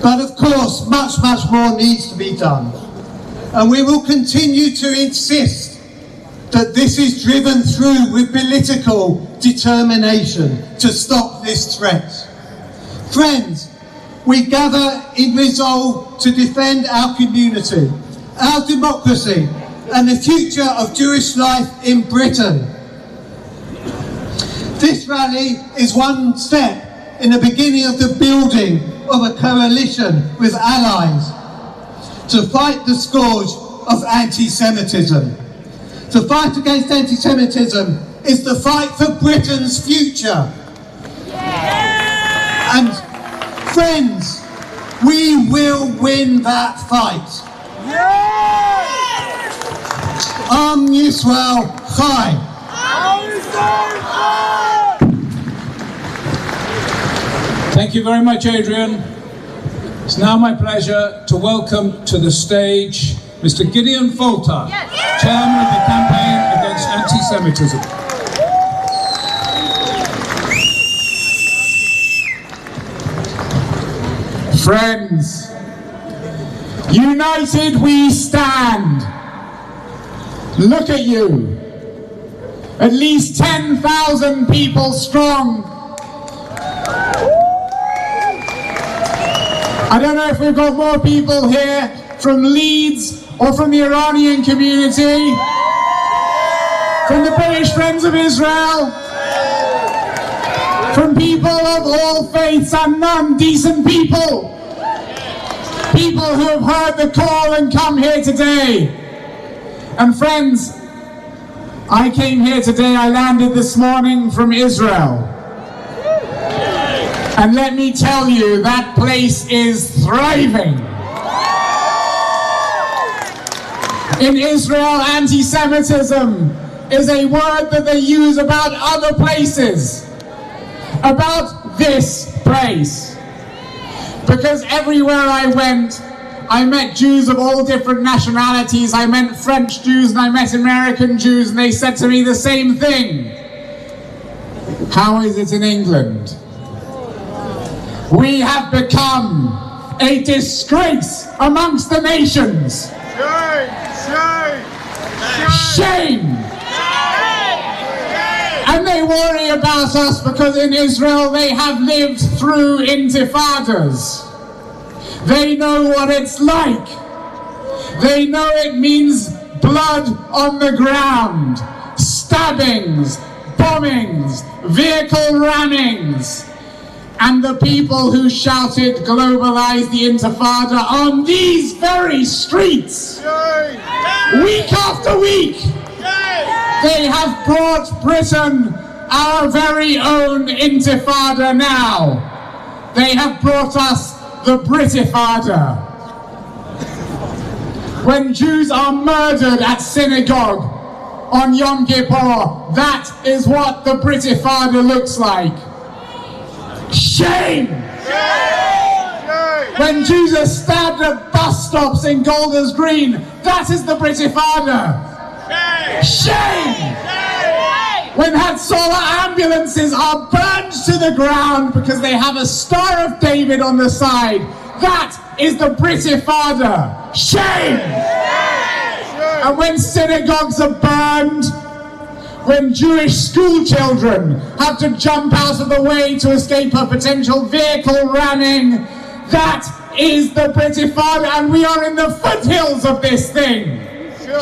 But of course, much more needs to be done. And we will continue to insist that this is driven through with political determination to stop this threat. Friends, we gather in resolve to defend our community, our democracy, and the future of Jewish life in Britain. This rally is one step in the beginning of the building of a coalition with allies to fight the scourge of anti-Semitism. To fight against anti-Semitism is the fight for Britain's future. And friends, we will win that fight. Am Yisrael Chai. Thank you very much, Adrian. It's now my pleasure to welcome to the stage Mr. Gideon Folter, Chairman of the Campaign Against Anti-Semitism. Friends, united we stand. Look at you. At least 10,000 people strong. I don't know if we've got more people here from Leeds or from the Iranian community, from the British Friends of Israel, from people of all faiths and non-decent people, people who have heard the call and come here today. And friends, I came here today, I landed this morning from Israel. And let me tell you, that place is thriving. In Israel, anti-Semitism is a word that they use about other places, about this place. Because everywhere I went, I met Jews of all different nationalities. I met French Jews and I met American Jews, and they said to me the same thing. How is it in England? We have become a disgrace amongst the nations. Shame! Shame! Shame! And they worry about us because in Israel they have lived through intifadas. They know what it's like. They know it means blood on the ground, stabbings, bombings, vehicle rammings. And the people who shouted globalize the intifada on these very streets, week after week, they have brought Britain our very own intifada now. They have brought us the Britifada. When Jews are murdered at synagogue on Yom Kippur, that is what the Britifada looks like. Shame! Shame! When Jews are stabbed at bus stops in Golders Green, that is the Britifada. Shame! When Hatzalah ambulances are burned to the ground because they have a Star of David on the side, that is the Britifada. Shame! And when synagogues are burned, when Jewish school children have to jump out of the way to escape a potential vehicle ramming, that is the Britifada, and we are in the foothills of this thing.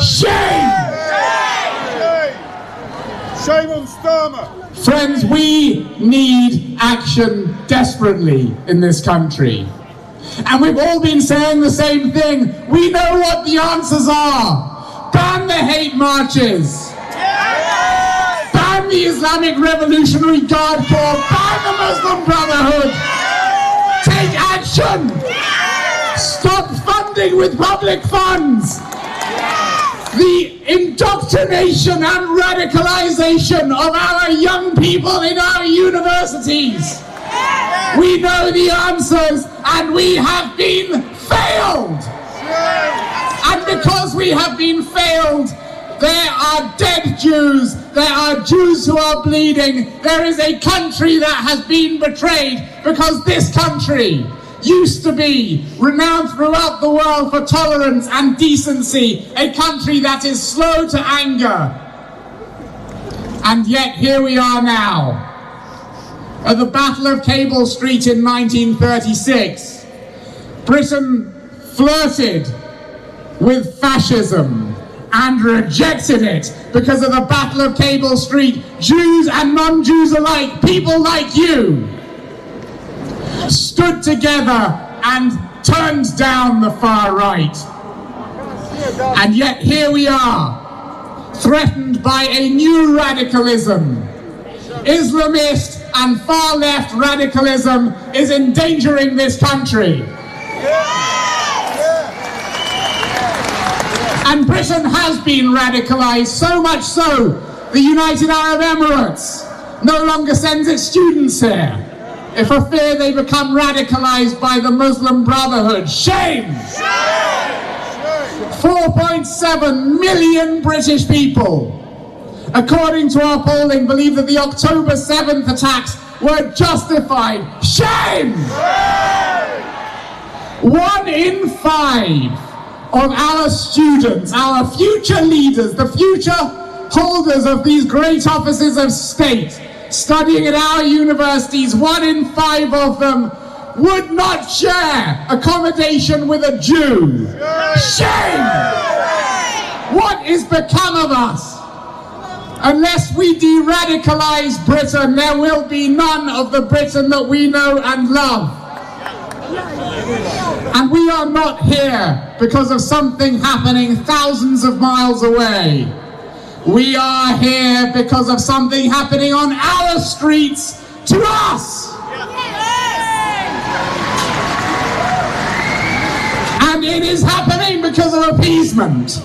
Shame! Shame on Starmer! Friends, we need action desperately in this country. And we've all been saying the same thing. We know what the answers are. Ban the hate marches. Ban the Islamic Revolutionary Guard Corps. Ban the Muslim Brotherhood. Take action. Stop funding with public funds the indoctrination and radicalization of our young people in our universities. We know the answers, and we have been failed. And because we have been failed, there are dead Jews, there are Jews who are bleeding, there is a country that has been betrayed, because this country used to be renowned throughout the world for tolerance and decency, a country that is slow to anger. And yet here we are now. At the Battle of Cable Street in 1936, Britain flirted with fascism and rejected it. Because of the Battle of Cable Street, Jews and non-Jews alike, people like you, stood together and turned down the far right. And yet here we are, threatened by a new radicalism. Islamist and far-left radicalism is endangering this country. And Britain has been radicalized, so much so, the United Arab Emirates no longer sends its students here, if for fear they become radicalized by the Muslim Brotherhood. Shame! 4.7 million British people, according to our polling, believe that the October 7th attacks were justified. Shame! 1 in 5 of our students, our future leaders, the future holders of these great offices of state, studying at our universities, 1 in 5 of them would not share accommodation with a Jew. Shame! What is become of us? Unless we de-radicalize Britain, there will be none of the Britain that we know and love. And we are not here because of something happening thousands of miles away. We are here because of something happening on our streets to us. And it is happening because of appeasement.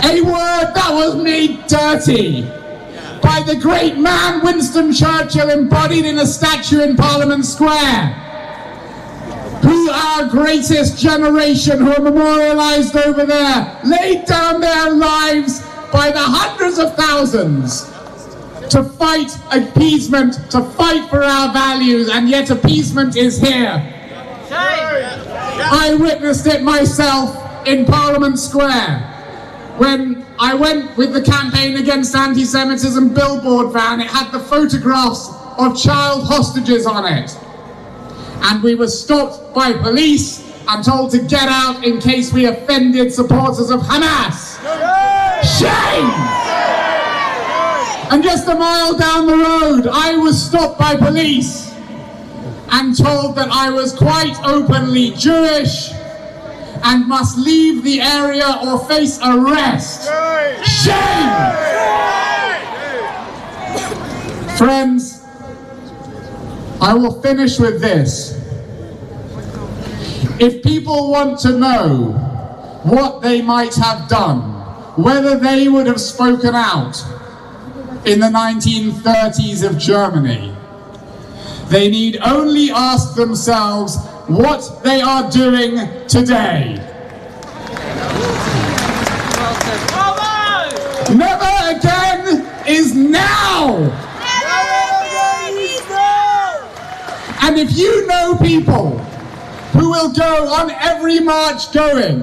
A word that was made dirty by the great man Winston Churchill, embodied in a statue in Parliament Square. You, our greatest generation who are memorialized over there, laid down their lives by the hundreds of thousands to fight appeasement, to fight for our values, and yet appeasement is here. I witnessed it myself in Parliament Square when I went with the campaign against anti-Semitism billboard van. It had the photographs of child hostages on it. And we were stopped by police and told to get out in case we offended supporters of Hamas. Shame! And just a mile down the road, I was stopped by police and told that I was quite openly Jewish and must leave the area or face arrest. Shame! Friends, I will finish with this. If people want to know what they might have done, whether they would have spoken out in the 1930s of Germany, they need only ask themselves what they are doing today. Never again is now! And if you know people who will go on every march going,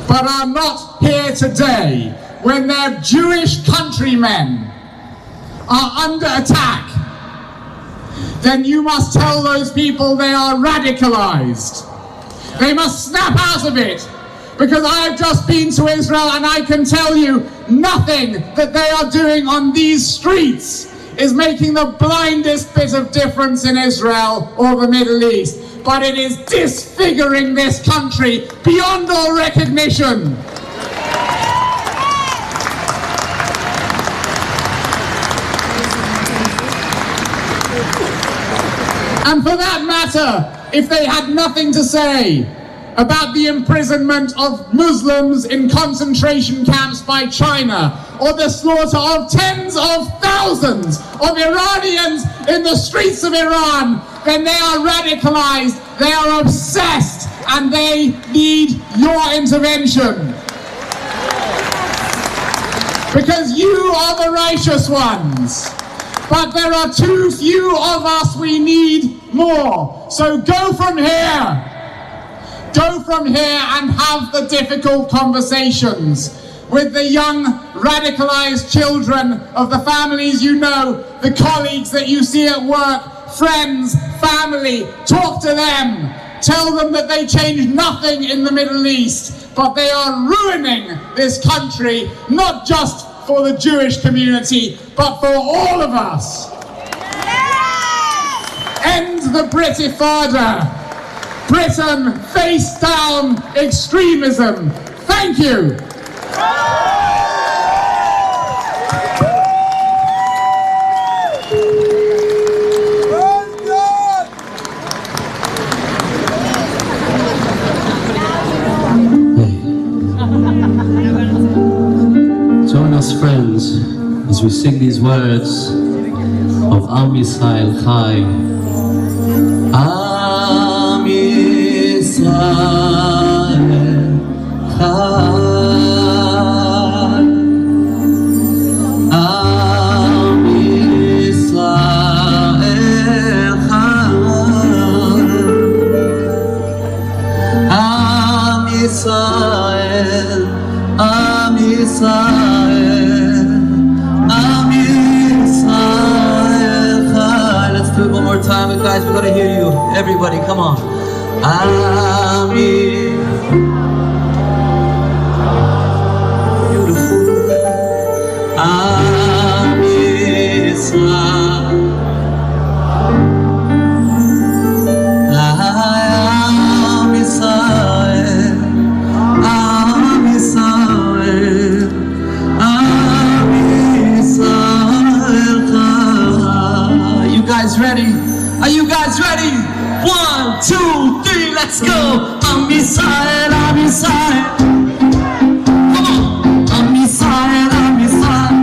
but are not here today when their Jewish countrymen are under attack, then you must tell those people they are radicalized. They must snap out of it, because I have just been to Israel and I can tell you nothing that they are doing on these streets is making the blindest bit of difference in Israel or the Middle East. But it is disfiguring this country beyond all recognition. And for that matter, if they had nothing to say about the imprisonment of Muslims in concentration camps by China, or the slaughter of tens of thousands of Iranians in the streets of Iran, then they are radicalized, they are obsessed, and they need your intervention. Because you are the righteous ones. But there are too few of us, we need more. So go from here. Go from here and have the difficult conversations with the young, radicalized children of the families you know, the colleagues that you see at work, friends, family. Talk to them. Tell them that they change nothing in the Middle East, but they are ruining this country, not just for the Jewish community, but for all of us. End the Britifada. Britain, face down extremism. Thank you. Join us, friends, as we sing these words of Am Yisrael Chai. Am Yisrael Chai. Am Yisrael Chai. Am Yisrael. Am Yisrael, Am Yisrael Chai. Let's do it one more time, guys. We gotta hear you. Everybody, come on. Am Yisrael. Beautiful. Am Yisrael. Am Yisrael. Am Yisrael. Am Yisrael Chai. You guys ready? Are you guys ready? 1, 2, 3, let's go! Am Yisrael, Am Yisrael. Come on! Am Yisrael, Am Yisrael.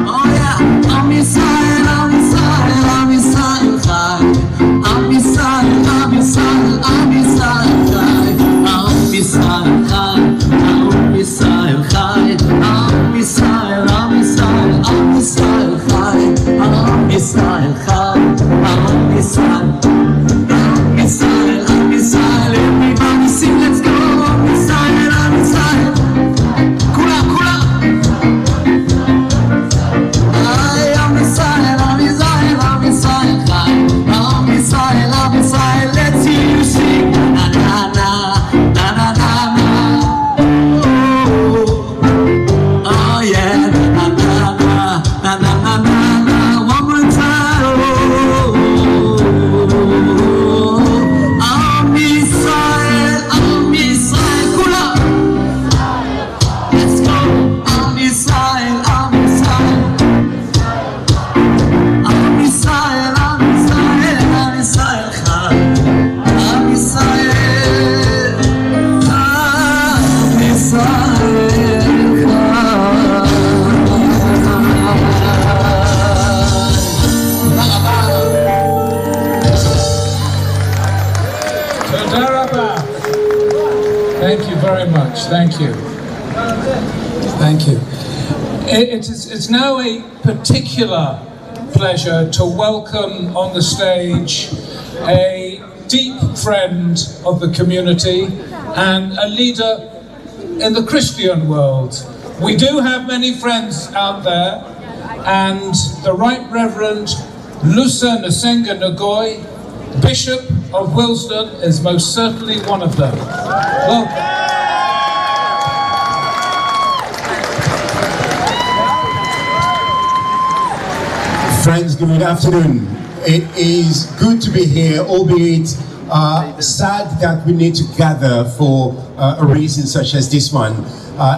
Oh yeah! Am Yisrael, Am Yisrael, Am Yisrael Chai. Am Yisrael, Am Everybody sing, let's go. Am Yisrael, Am Yisrael. Kula, kula. Am Yisrael, Am Yisrael, Am Yisrael, Am Yisrael, Am Yisrael. Let's hear you sing. Na na na, na na na na. Oh yeah, na na na, na na na na. One more time. Am Yisrael, Am Yisrael, kula. Let's go. Am Yisrael, Am Yisrael. Am Yisrael, Am Yisrael, Am Yisrael, Am Yisrael, Am Toda rabba. Thank you very much. Thank you. Thank you. It's now a particular pleasure to welcome on the stage a deep friend of the community and a leader in the Christian world. We do have many friends out there, and the Right Reverend Lusa Nsenga Ngoy, Bishop of Wilsden, is most certainly one of them. Welcome. Friends, good afternoon. It is good to be here, albeit sad that we need to gather for a reason such as this one.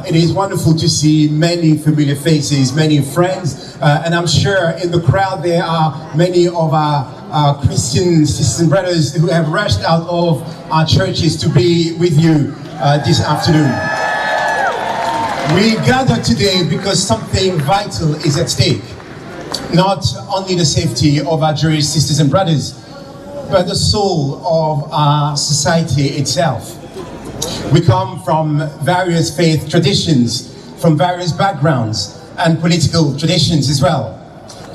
It is wonderful to see many familiar faces, many friends, and I'm sure in the crowd there are many of our Christian sisters and brothers who have rushed out of our churches to be with you this afternoon. We gather today because something vital is at stake. Not only the safety of our Jewish sisters and brothers, but the soul of our society itself. We come from various faith traditions, from various backgrounds and political traditions as well.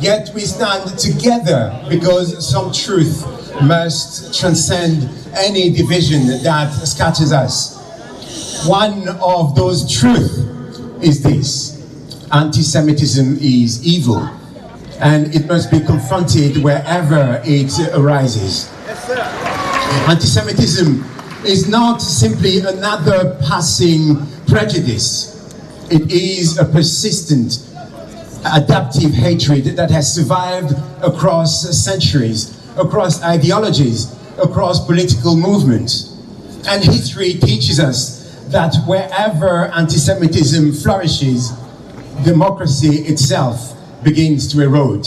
Yet we stand together because some truth must transcend any division that scatters us. One of those truths is this: anti-Semitism is evil, and it must be confronted wherever it arises. Anti-Semitism is not simply another passing prejudice. It is a persistent, adaptive hatred that has survived across centuries, across ideologies, across political movements. And history teaches us that wherever anti-Semitism flourishes, democracy itself begins to erode.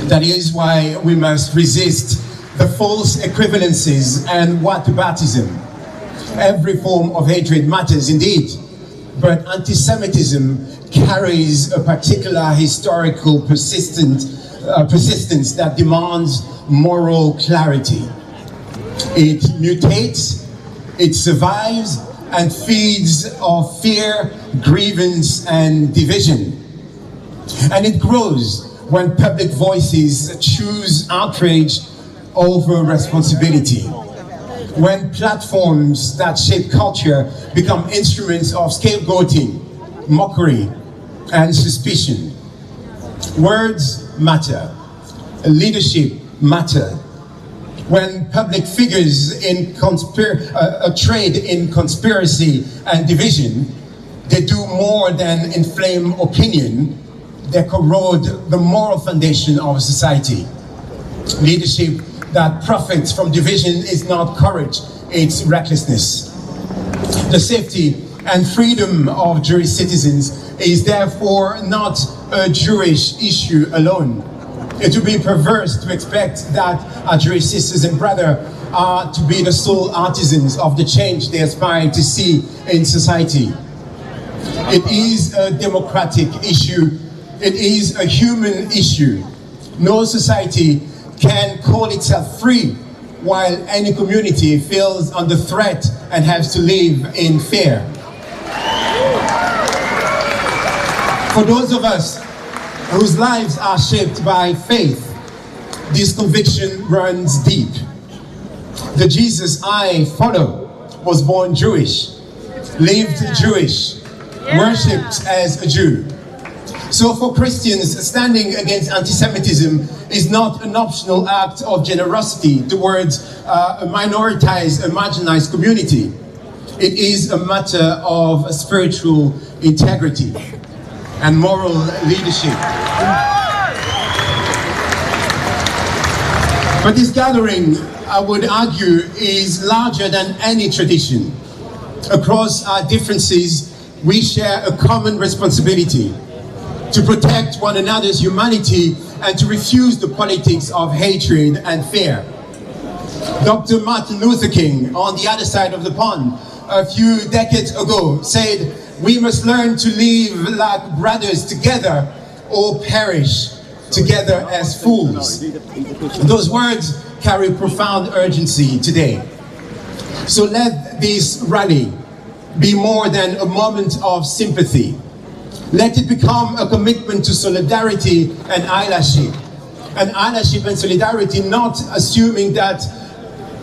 That is why we must resist the false equivalences and whataboutism. Every form of hatred matters indeed, but anti-Semitism carries a particular historical persistence that demands moral clarity. It mutates, it survives, and feeds off fear, grievance, and division. And it grows when public voices choose outrage over responsibility. When platforms that shape culture become instruments of scapegoating, mockery, and suspicion. Words matter. Leadership matter. When public figures trade in conspiracy and division, they do more than inflame opinion. They corrode the moral foundation of a society. Leadership that profits from division is not courage, it's recklessness. The safety and freedom of Jewish citizens is therefore not a Jewish issue alone. It would be perverse to expect that our Jewish sisters and brothers are to be the sole artisans of the change they aspire to see in society. It is a democratic issue. It is a human issue. No society can call itself free while any community feels under threat and has to live in fear. For those of us whose lives are shaped by faith, this conviction runs deep. The Jesus I follow was born Jewish, lived Jewish, worshipped as a Jew. So for Christians, standing against anti-Semitism is not an optional act of generosity towards a minoritized, a marginalized community. It is a matter of spiritual integrity and moral leadership. But this gathering, I would argue, is larger than any tradition. Across our differences, we share a common responsibility to protect one another's humanity and to refuse the politics of hatred and fear. Dr. Martin Luther King, on the other side of the pond, a few decades ago, said, "We must learn to live like brothers together or perish together as fools." Those words carry profound urgency today. So let this rally be more than a moment of sympathy. Let it become a commitment to solidarity and allyship. And allyship and solidarity, not assuming that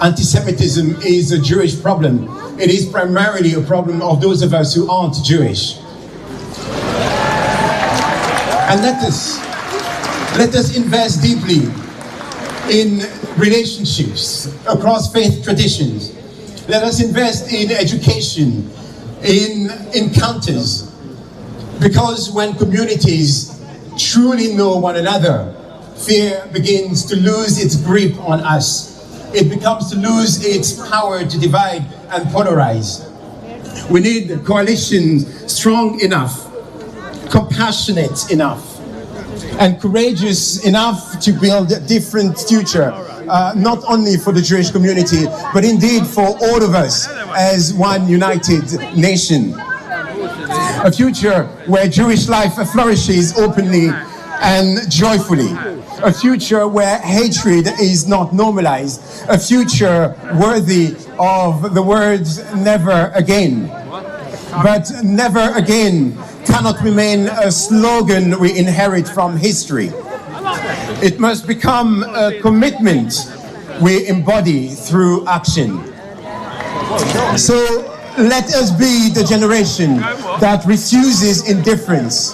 anti-Semitism is a Jewish problem. It is primarily a problem of those of us who aren't Jewish. And let us invest deeply in relationships across faith traditions. Let us invest in education, in encounters. Because when communities truly know one another, fear begins to lose its grip on us. It becomes to lose its power to divide and polarize. We need coalitions strong enough, compassionate enough, and courageous enough to build a different future, not only for the Jewish community, but indeed for all of us as one united nation. A future where Jewish life flourishes openly and joyfully. A future where hatred is not normalized. A future worthy of the words "never again." But never again cannot remain a slogan we inherit from history. It must become a commitment we embody through action. So let us be the generation that refuses indifference.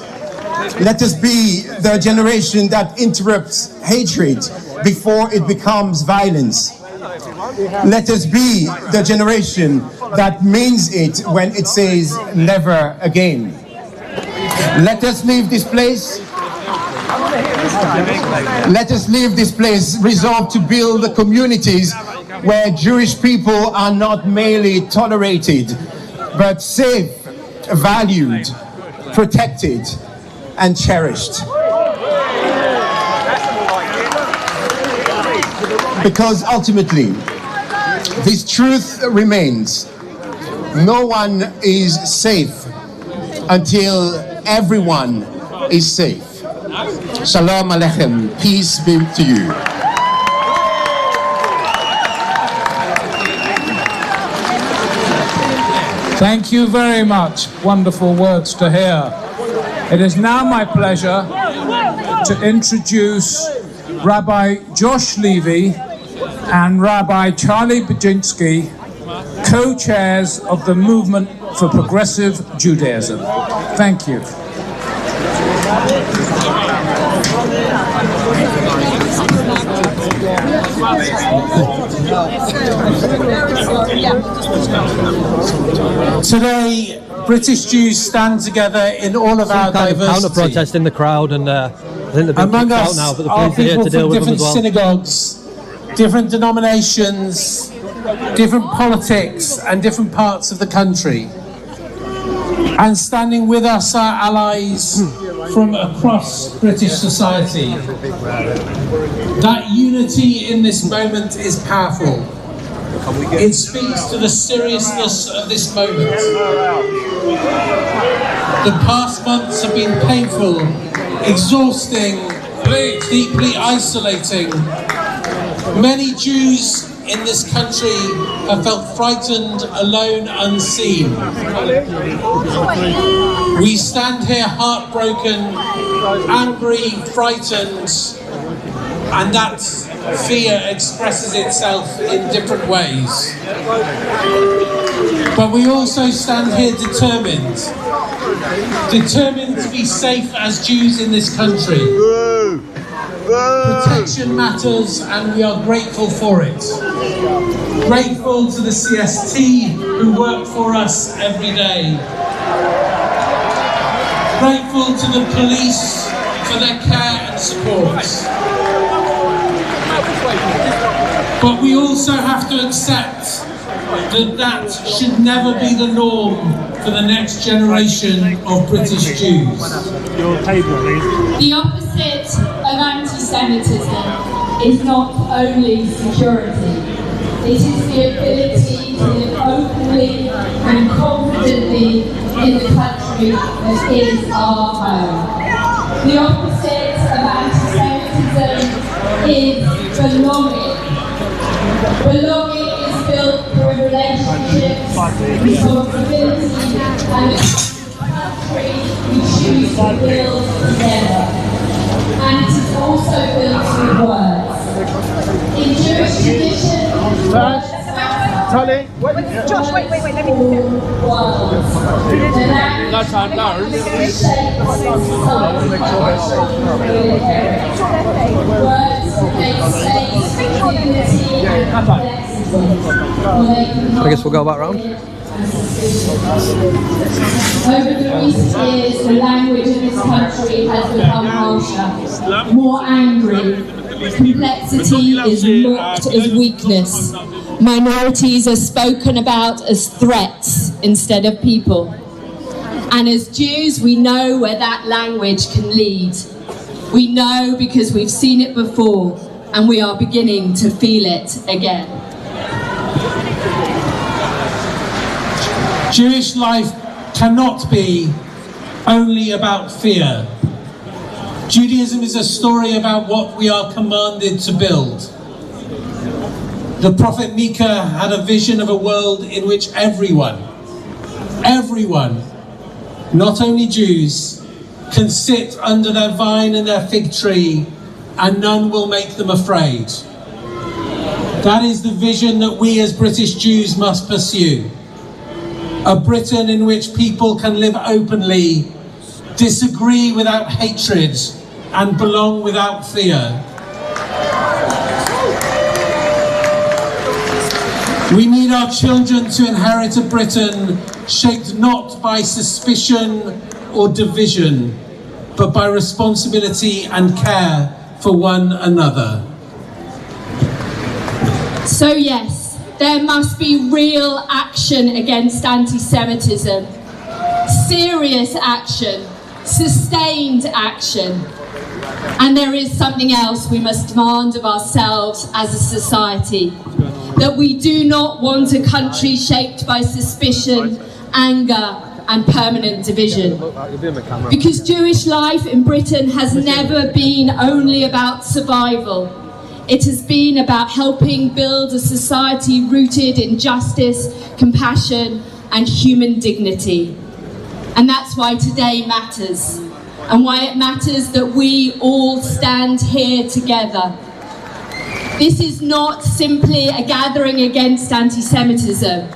Let us be the generation that interrupts hatred before it becomes violence. Let us be the generation that means it when it says never again. Let us leave this place. Let us leave this place resolved to build communities where Jewish people are not merely tolerated, but safe, valued, protected, and cherished. Because ultimately, this truth remains: no one is safe until everyone is safe. Shalom Aleichem, peace be to you. Thank you very much. Wonderful words to hear. It is now my pleasure to introduce Rabbi Josh Levy and Rabbi Charlie Baczynski, co-chairs of the Movement for Progressive Judaism. Thank you. Today, British Jews stand together in all of our diversity. Counter-protest in the crowd, and I think they've been among kicked out us now, but the are police are here people to deal from with them different as well. synagogues, different denominations, different politics, and different parts of the country. And standing with us are allies from across British society. That unity in this moment is powerful. It speaks to the seriousness of this moment. The past months have been painful, exhausting, deeply isolating. Many Jews in this country have felt frightened, alone, unseen. We stand here heartbroken, angry, frightened, and that fear expresses itself in different ways. But we also stand here determined to be safe as Jews in this country. Protection matters, and we are grateful for it. Grateful to the CST who work for us every day. Grateful to the police for their care and support. But we also have to accept that that should never be the norm for the next generation of British Jews. The opposite of anti-Semitism is not only security, it is the ability to live openly and confidently in the country that is our home. The opposite of anti-Semitism is belonging. Belonging is built through relationships, responsibility, and the country we choose to build together. And it is also built through words. In Jewish tradition, words matter. Josh, wait, let me get The language reshapes society. Words make space for dignity and complexity. I guess we'll go back round. Over the recent years, the language in this country has become harsher, more angry. Complexity is mocked as weakness. Minorities are spoken about as threats instead of people. And as Jews, we know where that language can lead. We know because we've seen it before, and we are beginning to feel it again. Jewish life cannot be only about fear. Judaism is a story about what we are commanded to build. The prophet Micah had a vision of a world in which everyone, not only Jews, can sit under their vine and their fig tree and none will make them afraid. That is the vision that we as British Jews must pursue. A Britain in which people can live openly, disagree without hatred, and belong without fear. We need our children to inherit a Britain shaped not by suspicion or division, but by responsibility and care for one another. So yes, there must be real action against anti-Semitism. Serious action, sustained action. And there is something else we must demand of ourselves as a society. That we do not want a country shaped by suspicion, anger, and permanent division. Because Jewish life in Britain has never been only about survival. It has been about helping build a society rooted in justice, compassion, and human dignity. And that's why today matters, and why it matters that we all stand here together. This is not simply a gathering against anti-Semitism.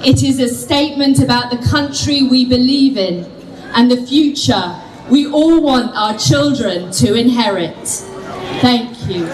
It is a statement about the country we believe in and the future we all want our children to inherit. Thank you.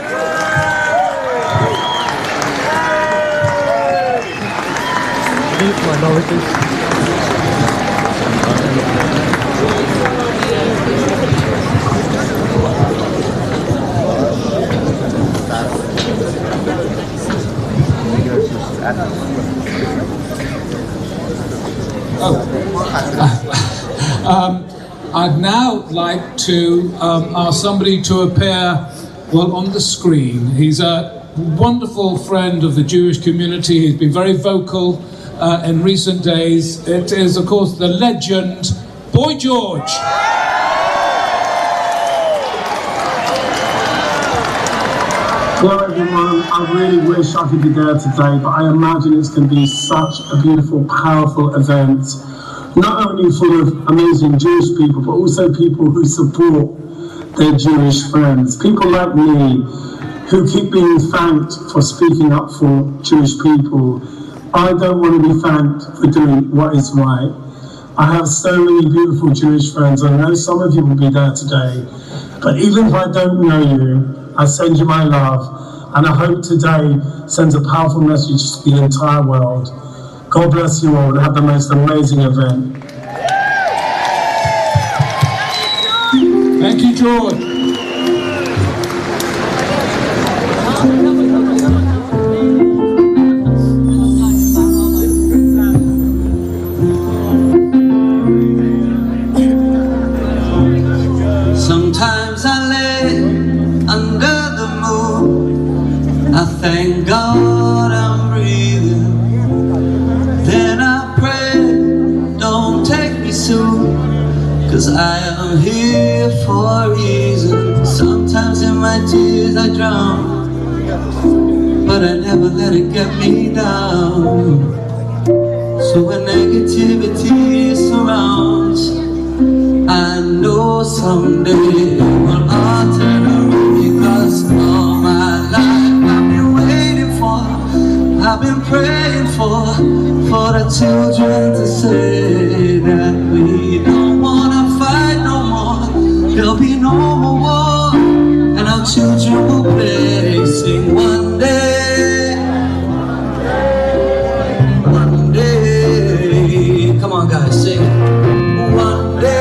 I'd now like to ask somebody to appear, well, on the screen. He's a wonderful friend of the Jewish community. He's been very vocal in recent days. It is, of course, the legend, Boy George. Hello everyone, I really wish I could be there today, but I imagine it's going to be such a beautiful, powerful event, not only full of amazing Jewish people, but also people who support their Jewish friends, people like me, who keep being thanked for speaking up for Jewish people. I don't want to be thanked for doing what is right. I have so many beautiful Jewish friends, and I know some of you will be there today, but even if I don't know you, I send you my love, and I hope today sends a powerful message to the entire world. God bless you all, and have the most amazing event. Thank you, George. Sometimes I lay under the moon, I thank God I'm breathing. Then I pray, don't take me soon, 'cause I am here for a reason. Sometimes in my tears I drown, but I never let it get me down. So when negativity surrounds, I know someday it will all turn around, because all my life I've been waiting for, I've been praying for the children to say that we don't wanna fight no more, there'll be no more war, and our children will play, sing one day, one day. Come on guys, sing one day.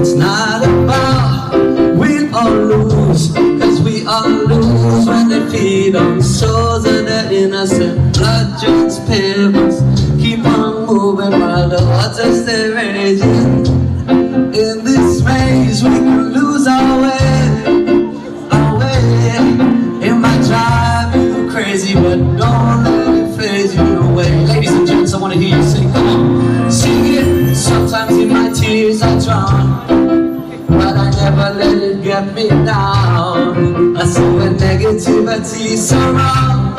It's not about win or lose, 'cause we all lose when they feed on souls of the innocent. Blood-drenched pavements keep on moving while the waters stay raging. In this maze we can lose our way, our way. It might drive you crazy, but don't let it phase you away. Ladies and gents, I want to hear you sing. Come on, sing it. Sometimes in my tears I drown, but I never let it get me down. I see when negativity surrounds,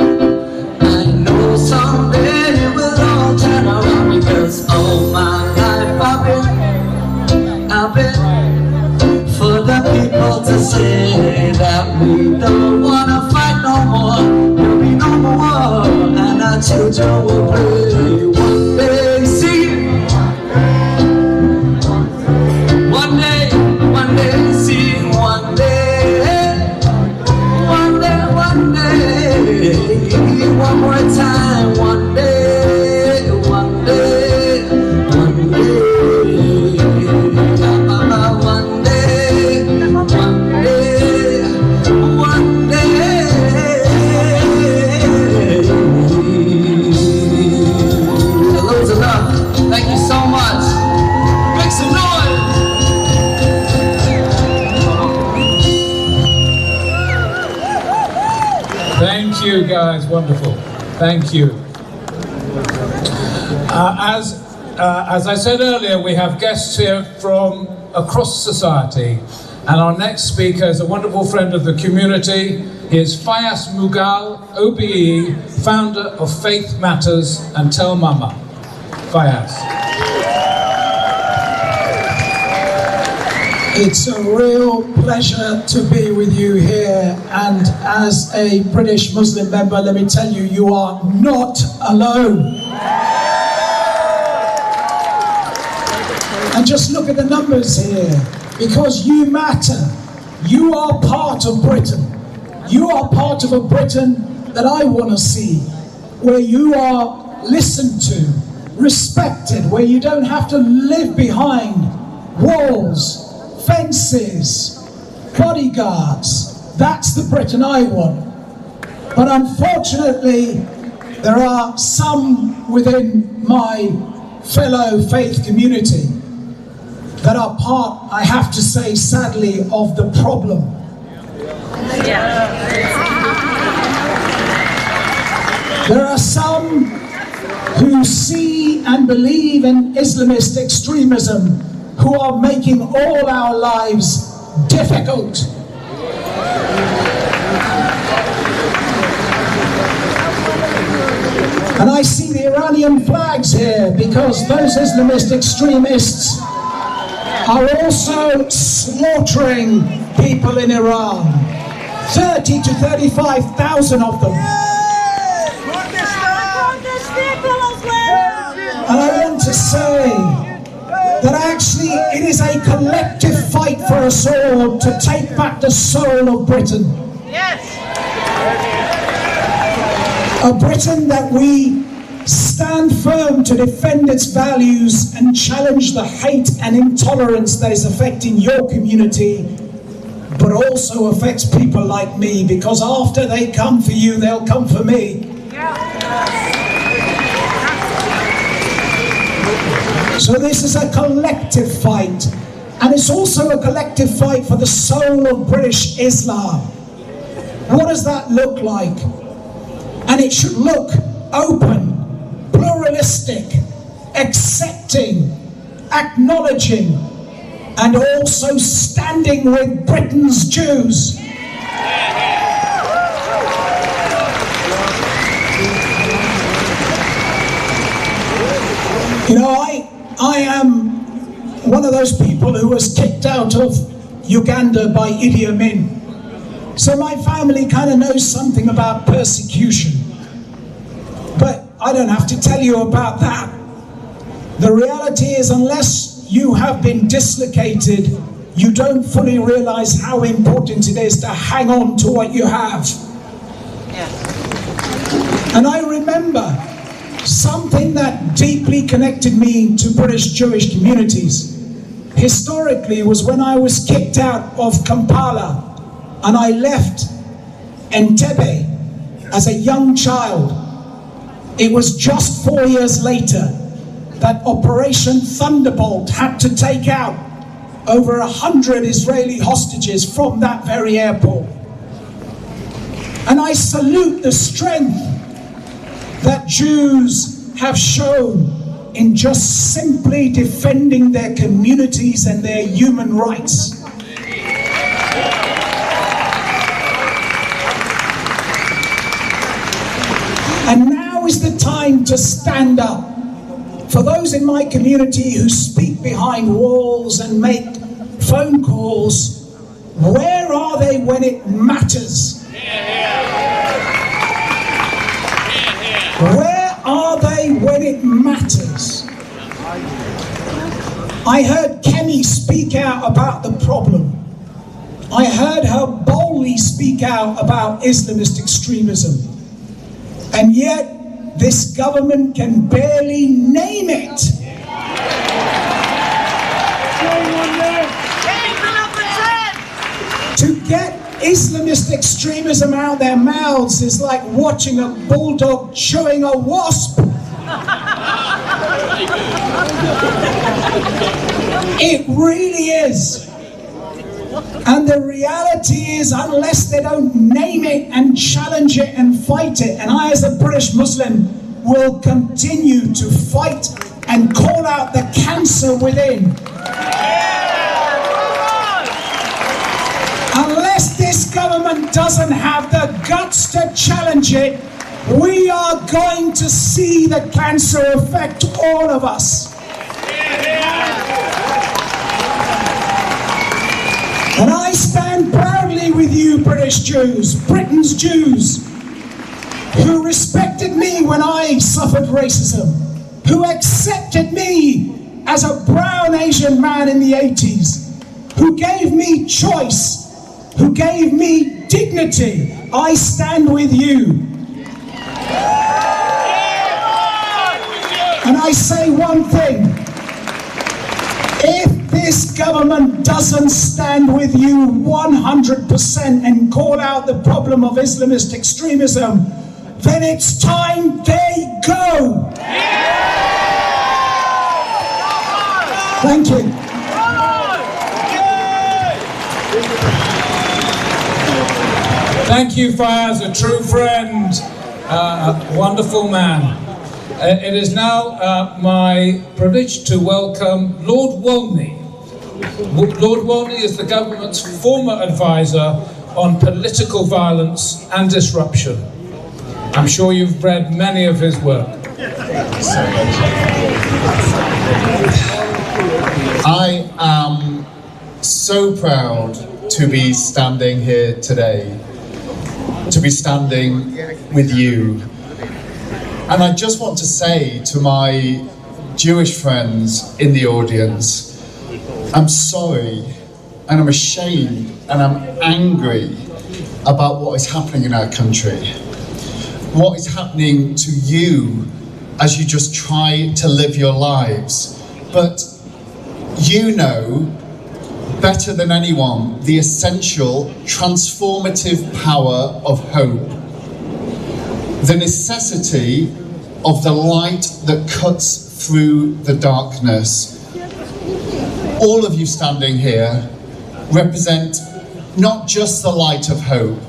I know someday it will all turn around, because all my life I've been for the people to say that we don't wanna fight no more, there'll be no more war, and our children will play one day. See it. One day, sing one day, one day, one day, one more time, one day, one day, one day, one day, one day, one day. Loads of love. Thank you so much. Make some noise. Thank you, guys. Wonderful. Thank you. As I said earlier, we have guests here from across society, and our next speaker is a wonderful friend of the community. He is Fayas Mughal, OBE, founder of Faith Matters and Tell Mama. Fayas. It's a real pleasure to be with you here, and as a British Muslim member, let me tell you, you are not alone. And just look at the numbers here, because you matter. You are part of Britain. You are part of a Britain that I want to see, where you are listened to, respected, where you don't have to live behind walls, fences, bodyguards. That's the Britain I want. But unfortunately, there are some within my fellow faith community that are part, I have to say sadly, of the problem. There are some who see and believe in Islamist extremism, who are making all our lives difficult. And I see the Iranian flags here because those Islamist extremists are also slaughtering people in Iran. 30 to 35,000 of them. And I want to say that actually it is a collective fight for us all to take back the soul of Britain. Yes. A Britain that we stand firm to defend its values and challenge the hate and intolerance that is affecting your community, but also affects people like me, because after they come for you, they'll come for me. So this is a collective fight, and it's also a collective fight for the soul of British Islam. What does that look like? And it should look open, pluralistic, accepting, acknowledging, and also standing with Britain's Jews. You know, I am one of those people who was kicked out of Uganda by Idi Amin. So my family kind of knows something about persecution. But I don't have to tell you about that. The reality is, unless you have been dislocated, you don't fully realize how important it is to hang on to what you have. And I remember something that deeply connected me to British Jewish communities historically was when I was kicked out of Kampala and I left Entebbe as a young child. It was just 4 years later that Operation Thunderbolt had to take out over 100 Israeli hostages from that very airport. And I salute the strength that Jews have shown in just simply defending their communities and their human rights. And now is the time to stand up. For those in my community who speak behind walls and make phone calls, where are they when it matters? Where are they when it matters? I heard Kemi speak out about the problem. I heard her boldly speak out about Islamist extremism. And yet, this government can barely name it. To get Islamist extremism out their mouths is like watching a bulldog chewing a wasp. It really is. And the reality is, unless they don't name it and challenge it and fight it, and I as a British Muslim will continue to fight and call out the cancer within. Unless this government doesn't have the guts to challenge it, we are going to see the cancer affect all of us. And I stand proudly with you, British Jews, Britain's Jews, who respected me when I suffered racism, who accepted me as a brown Asian man in the 80s, who gave me choice, who gave me dignity. I stand with you. And I say one thing. If this government doesn't stand with you 100% and call out the problem of Islamist extremism, then it's time they go. Thank you. Thank you, Fayaz, a true friend, a wonderful man. It is now my privilege to welcome Lord Wolney. Lord Wolney is the government's former advisor on political violence and disruption. I'm sure you've read many of his work. I am so proud to be standing here today, to be standing with you. And I just want to say to my Jewish friends in the audience, I'm sorry and I'm ashamed and I'm angry about what is happening in our country. What is happening to you as you just try to live your lives. But you know better than anyone the essential transformative power of hope. The necessity of the light that cuts through the darkness. All of you standing here represent not just the light of hope,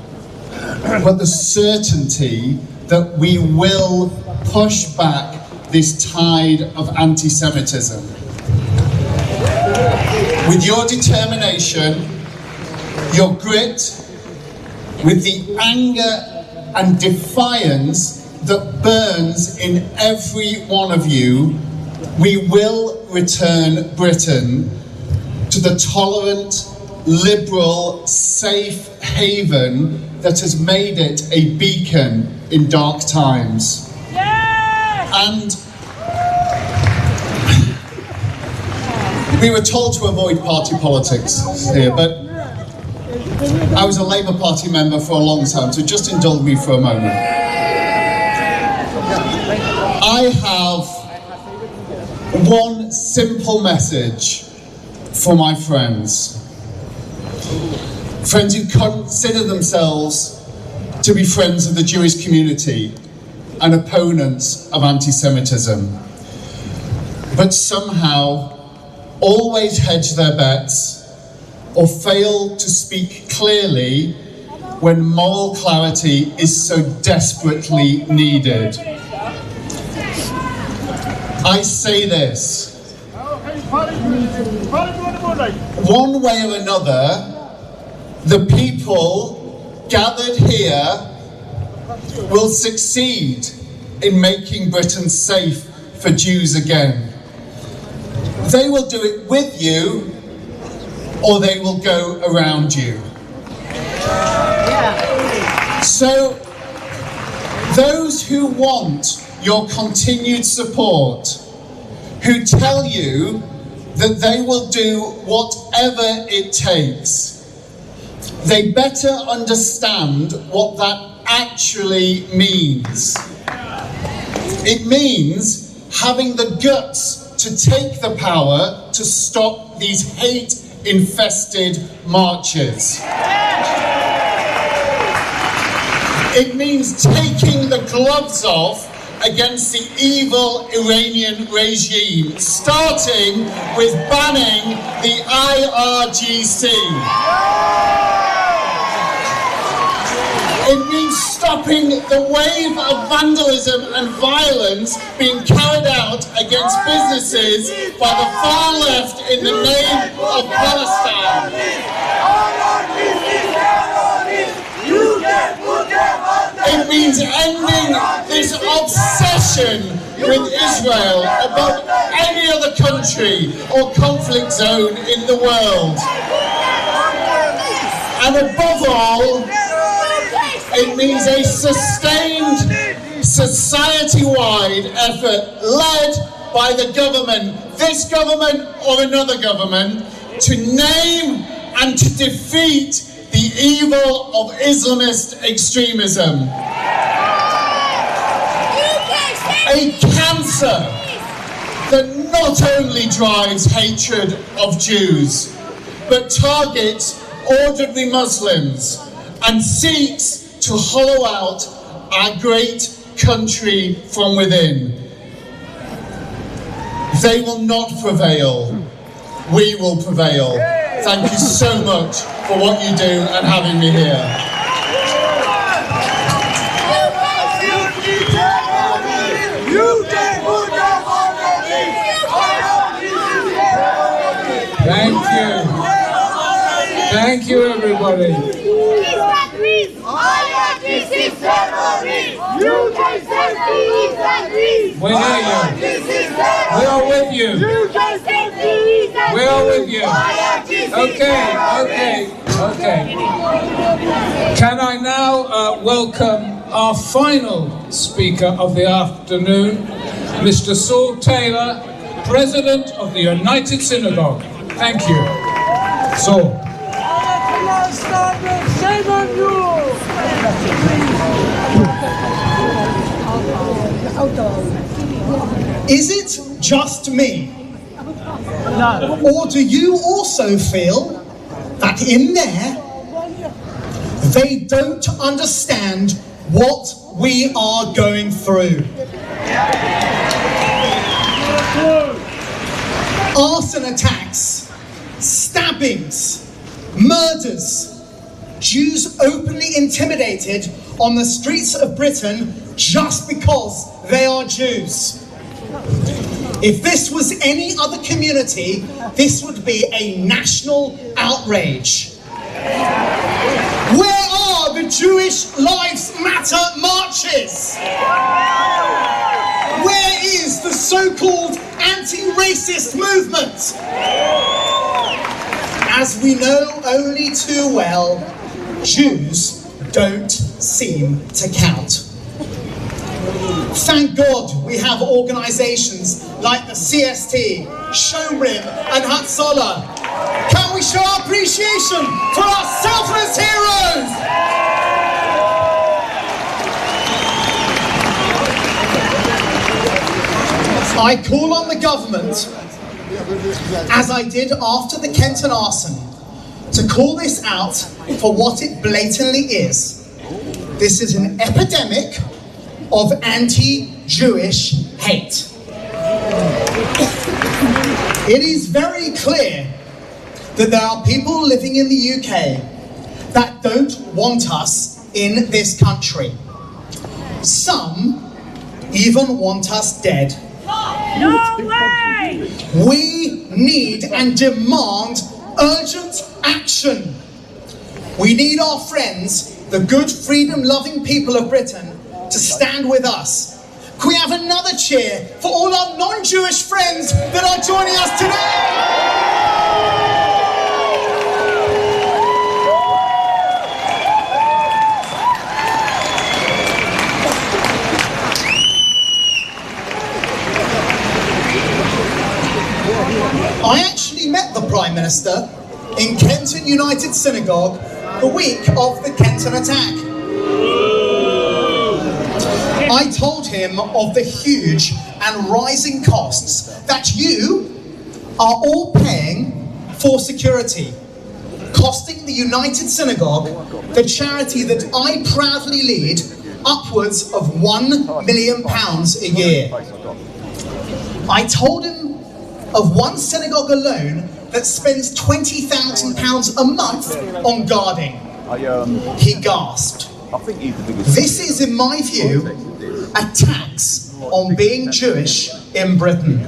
but the certainty that we will push back this tide of anti-Semitism. With your determination, your grit, with the anger and defiance that burns in every one of you, we will return Britain to the tolerant, liberal, safe haven that has made it a beacon in dark times. And we were told to avoid party politics here, but I was a Labour Party member for a long time, so just indulge me for a moment. I have one simple message for my friends. Friends who consider themselves to be friends of the Jewish community and opponents of anti-Semitism, but somehow always hedge their bets or fail to speak clearly when moral clarity is so desperately needed. I say this: one way or another, the people gathered here will succeed in making Britain safe for Jews again. They will do it with you, or they will go around you. So, those who want your continued support, who tell you that they will do whatever it takes, they better understand what that actually means. It means having the guts to take the power to stop these hate-infested marches. It means taking the gloves off against the evil Iranian regime, starting with banning the IRGC. It means stopping the wave of vandalism and violence being carried out against businesses by the far left in the name of Palestine. It means ending this obsession with Israel above any other country or conflict zone in the world. And above all, it means a sustained society-wide effort led by the government, this government or another government, to name and to defeat the evil of Islamist extremism. A cancer that not only drives hatred of Jews, but targets ordinary Muslims and seeks to hollow out our great country from within. They will not prevail. We will prevail. Thank you so much for what you do and having me here. You Thank you, everybody. We hear you. We are with you. We are with you. Okay. Can I now welcome our final speaker of the afternoon, Mr. Saul Taylor, President of the United Synagogue. Thank you. Saul. Shame on you! Is it just me? Or do you also feel that in there, they don't understand what we are going through? Arson attacks, stabbings, murders, Jews openly intimidated on the streets of Britain just because they are Jews. If this was any other community, this would be a national outrage. Where are the Jewish Lives Matter marches? Where is the so-called anti-racist movement? As we know only too well, Jews don't seem to count. Thank God we have organisations like the CST, Shomrim and Hatzalah. Can we show our appreciation for our selfless heroes? I call on the government, as I did after the Kenton arson, to call this out for what it blatantly is. This is an epidemic of anti-Jewish hate. It is very clear that there are people living in the UK that don't want us in this country. Some even want us dead. No way! We need and demand urgent action. We need our friends, the good, freedom-loving people of Britain, to stand with us. Can we have another cheer for all our non-Jewish friends that are joining us today? I actually met the Prime Minister in Kenton United Synagogue the week of the Kenton attack. I told him of the huge and rising costs that you are all paying for security, costing the United Synagogue, the charity that I proudly lead, upwards of £1 million a year. I told him of one synagogue alone that spends £20,000 a month on guarding. He gasped. This is, in my view, a tax on being Jewish in Britain.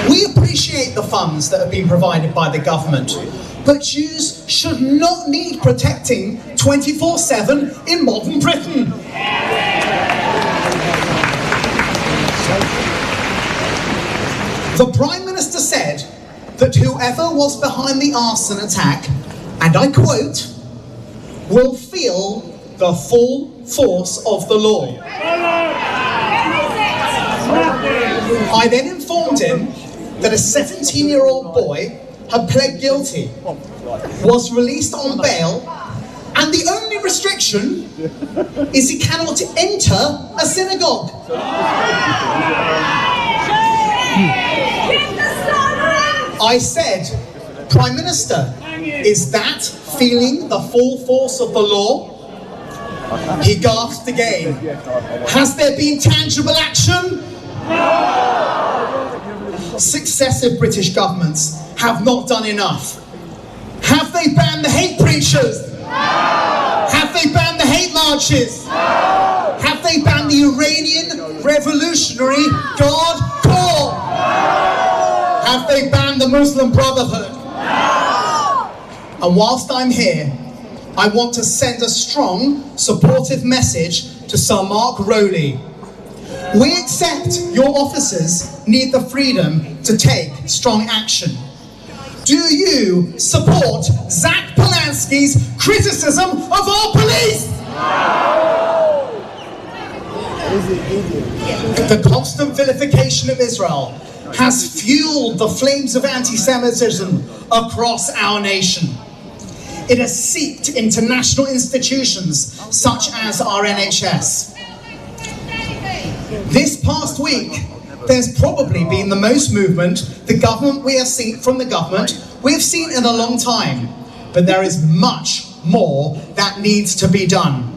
We appreciate the funds that have been provided by the government, but Jews should not need protecting 24/7 in modern Britain. The Prime Minister said that whoever was behind the arson attack, and I quote, will feel the full force of the law. I then informed him that a 17-year-old boy had pled guilty, was released on bail, and the only restriction is he cannot enter a synagogue. I said, Prime Minister, is that feeling the full force of the law? He gasped again. Has there been tangible action? No! Successive British governments have not done enough. Have they banned the hate preachers? No! Have they banned the hate marches? No! Have they banned the Iranian Revolutionary Guard Corps? No! Have they banned the Muslim Brotherhood? And whilst I'm here, I want to send a strong, supportive message to Sir Mark Rowley. We accept your officers need the freedom to take strong action. Do you support Zach Polanski's criticism of our police? The constant vilification of Israel has fueled the flames of anti-Semitism across our nation. It has seeped into national institutions such as our NHS. This past week, there's probably been the most movement we have seen in a long time, but there is much more that needs to be done.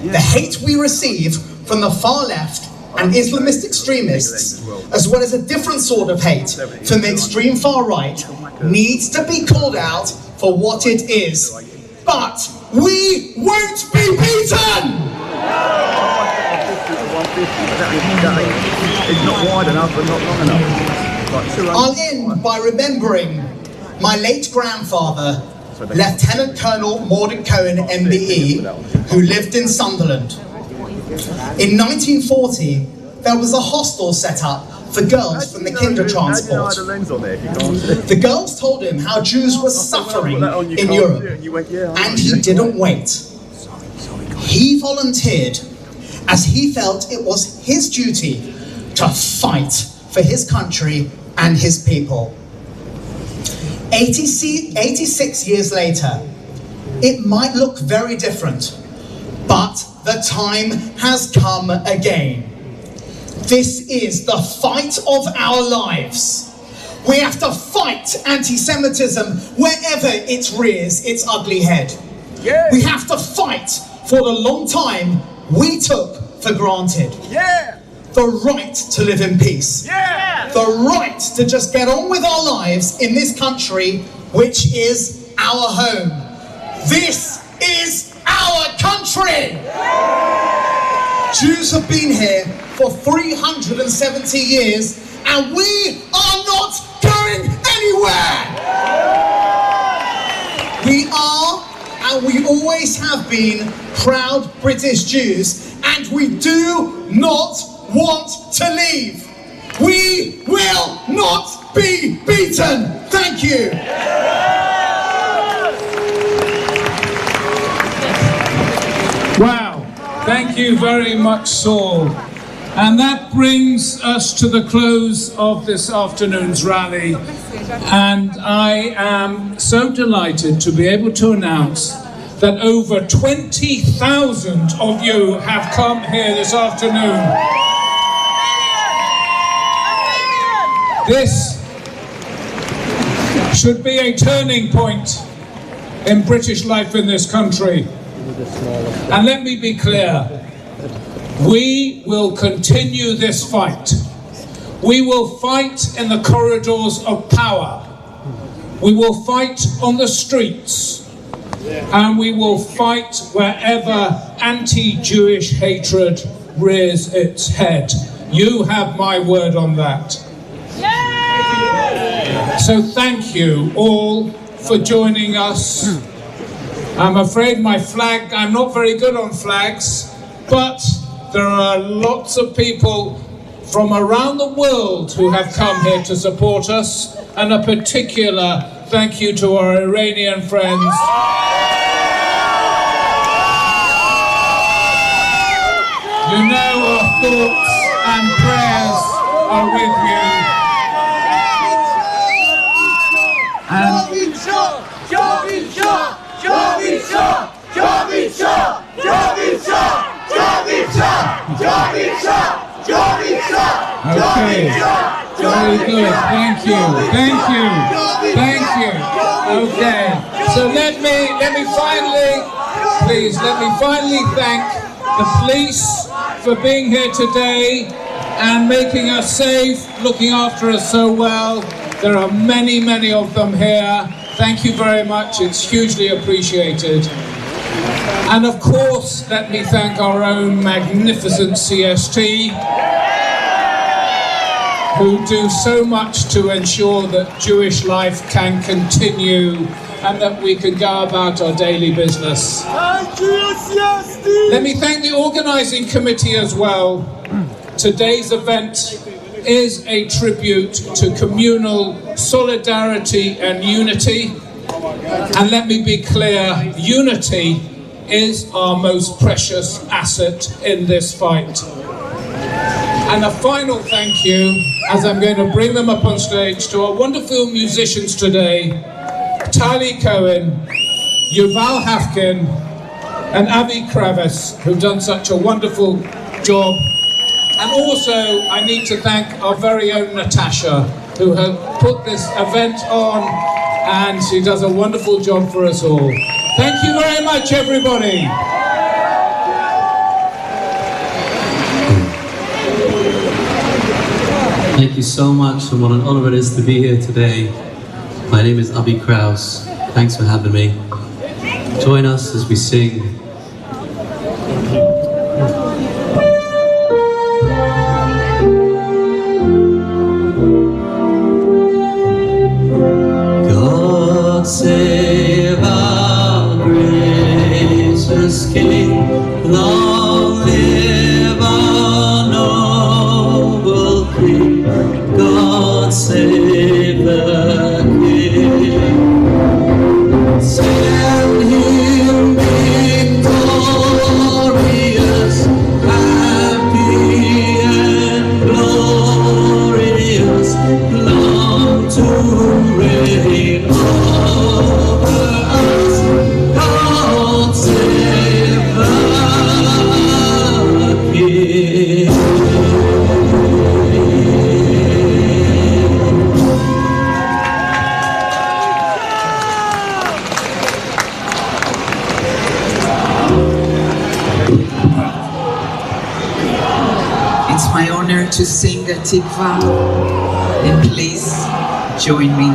The hate we receive from the far left and Islamist extremists, as well as a different sort of hate from the extreme far right, needs to be called out for what it is. But we won't be beaten! It's not wide enough, but not long enough. I'll end by remembering my late grandfather, Lieutenant Colonel Mordred Cohen, MBE, who lived in Sunderland. In 1940, there was a hostel set up for girls from the Kindertransport. The girls told him how Jews were suffering in Europe, and he didn't wait. He volunteered, as he felt it was his duty to fight for his country and his people. 86 years later, it might look very different, but the time has come again. This is the fight of our lives. We have to fight anti-Semitism wherever it rears its ugly head. Yeah. We have to fight for the long time we took for granted. Yeah. The right to live in peace. Yeah. The right to just get on with our lives in this country, which is our home. This is our country. Yeah. Jews have been here for 370 years, and we are not going anywhere. We are, and we always have been, proud British Jews, and we do not want to leave. We will not be beaten. Thank you. Wow, thank you very much, Saul. And that brings us to the close of this afternoon's rally. And I am so delighted to be able to announce that over 20,000 of you have come here this afternoon. This should be a turning point in British life in this country. And let me be clear, we will continue this fight. We will fight in the corridors of power. We will fight on the streets. And we will fight wherever anti-Jewish hatred rears its head. You have my word on that. So thank you all for joining us. I'm afraid I'm not very good on flags, but there are lots of people from around the world who have come here to support us, and a particular thank you to our Iranian friends. You know our thoughts and prayers are with you. Okay, very good, thank you. Okay, so let me finally thank the police for being here today and making us safe, looking after us so well. There are many, many of them here. Thank you very much, it's hugely appreciated. And of course, let me thank our own magnificent CST, who do so much to ensure that Jewish life can continue and that we can go about our daily business. Let me thank the organising committee as well. Today's event is a tribute to communal solidarity and unity. And let me be clear, unity is our most precious asset in this fight. And a final thank you, as I'm going to bring them up on stage, to our wonderful musicians today, Tali Cohen, Yuval Hafkin, and Avi Kravis, who've done such a wonderful job. And also, I need to thank our very own Natasha, who has put this event on, and she does a wonderful job for us all. Thank you very much, everybody. Thank you so much, and what an honor it is to be here today. My name is Avi Kraus. Thanks for having me. Join us as we sing. God save our gracious King, long live our noble King. God save the King. Send him victorious, happy and glorious, long to reign over us. God save the King. It's my honor to sing the Tikva, and please join me.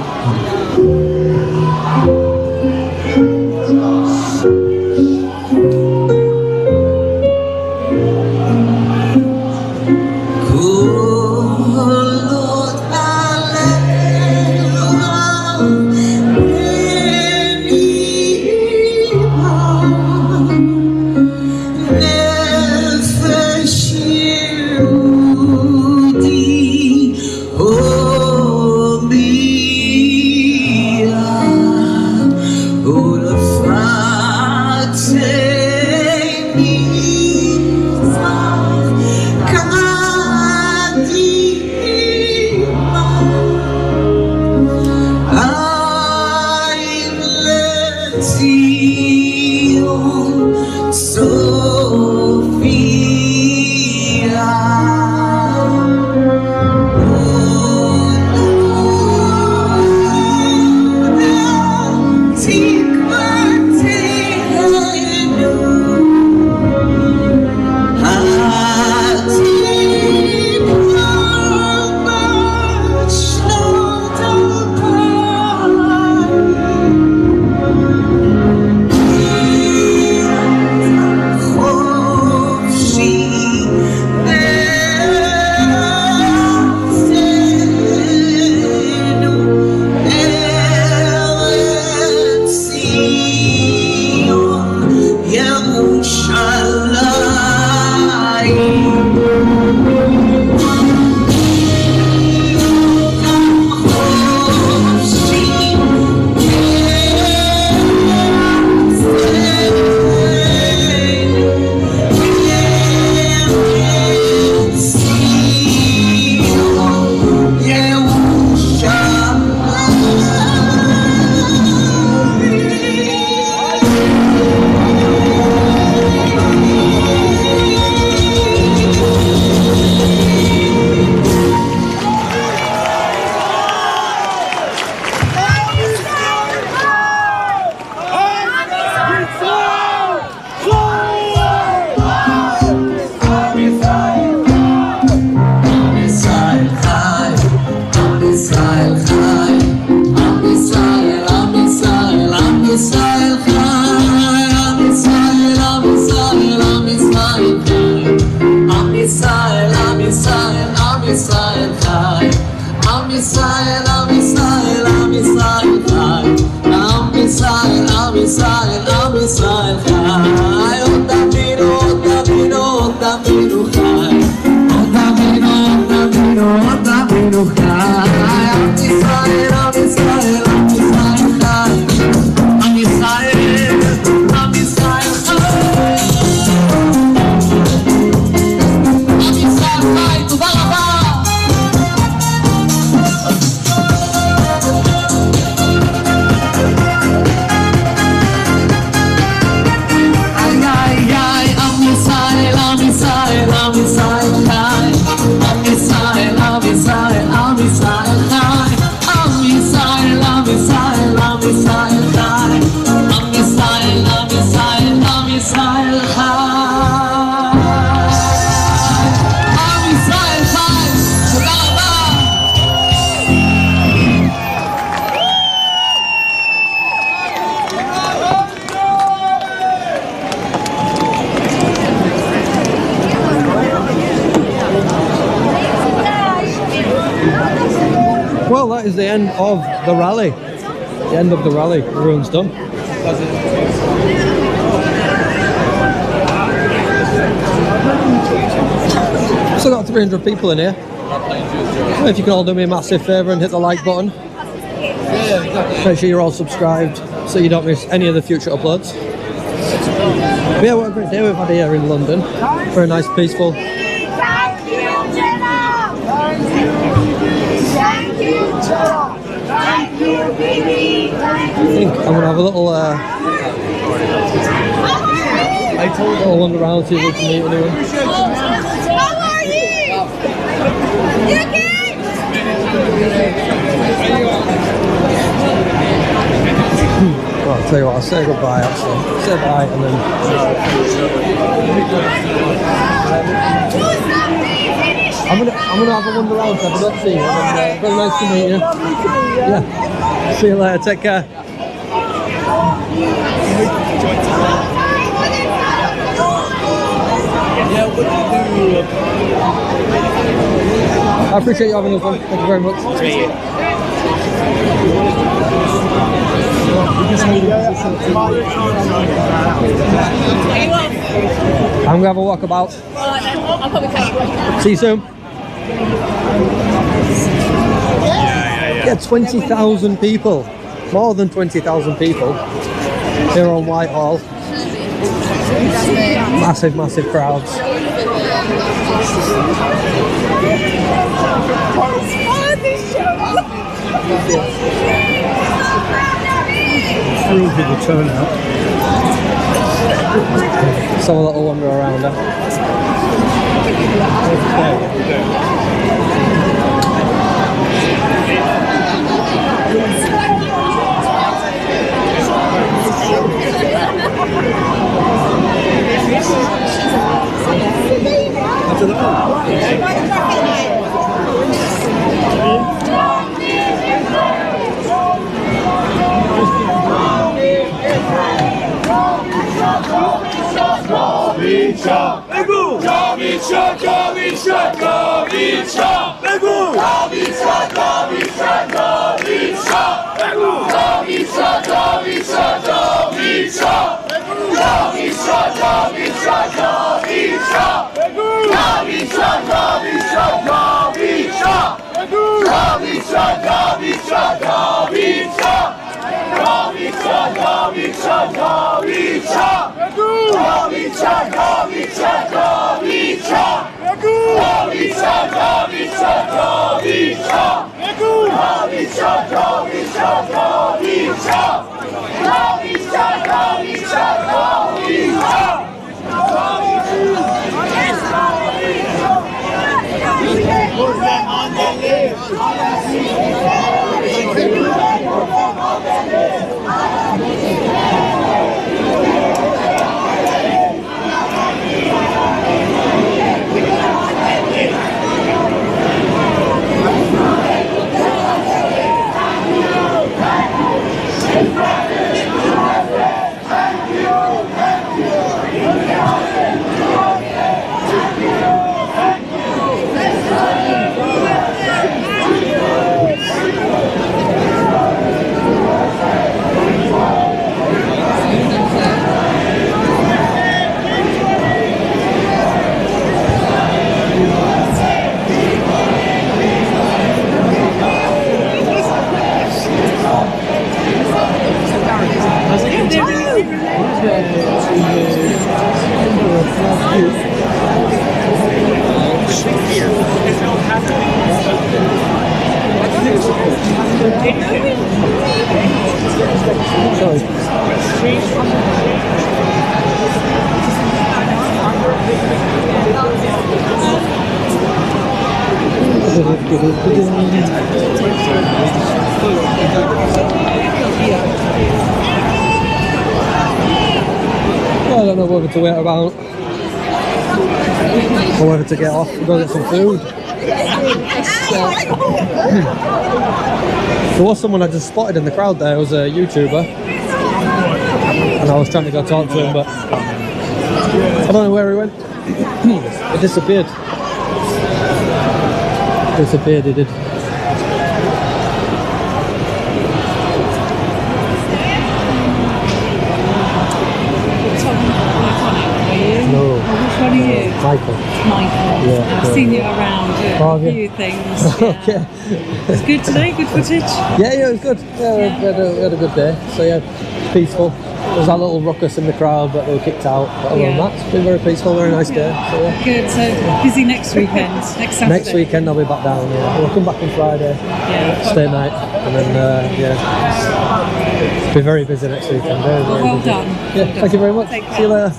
the end of the rally. The end of the rally. Everyone's done. Still got 300 people in here. If you can all do me a massive favour and hit the like button. Make sure you're all subscribed so you don't miss any of the future uploads. But yeah, what a great day we've had here in London. Very nice, peaceful. Thank you, Jenna! Thank you, Jenna! Thank you, baby! I think I'm going to have a little little wander around, see if we can meet anyone. How are you? You okay? Well, I'll tell you what, I'll say goodbye actually. Say bye and then... I'm gonna have a wander around, so if I don't see you, then, very nice to meet you. Yeah. See you later, take care. I appreciate you having us on. Thank you very much. I'm gonna have a walk about. I'll probably catch you. See you soon. Yeah, 20,000 people. More than 20,000 people here on Whitehall. Massive, massive crowds. Thrilled with the turnout. Let's have a little wander around. I don't know whether to wait around or whether to get off and go get some food. There was someone I just spotted in the crowd there. It was a YouTuber and I was trying to go talk to him, but I don't know where he went. It disappeared. He did. Michael. Michael. Yeah, I've seen you around Oh, a yeah. few things. Yeah. Okay. It's good today, good footage. Yeah, it was good. Yeah, we had a good day. So yeah, peaceful. There was that little ruckus in the crowd, but they were kicked out. But other than that, it's been very peaceful, very nice day. So, yeah. Good, so busy next weekend, next Saturday. Next weekend I'll be back down, yeah. We'll come back on Friday, stay night, and then, yeah. Be very busy next weekend, very, very Well busy. done. Yeah, thank you very much. See you later.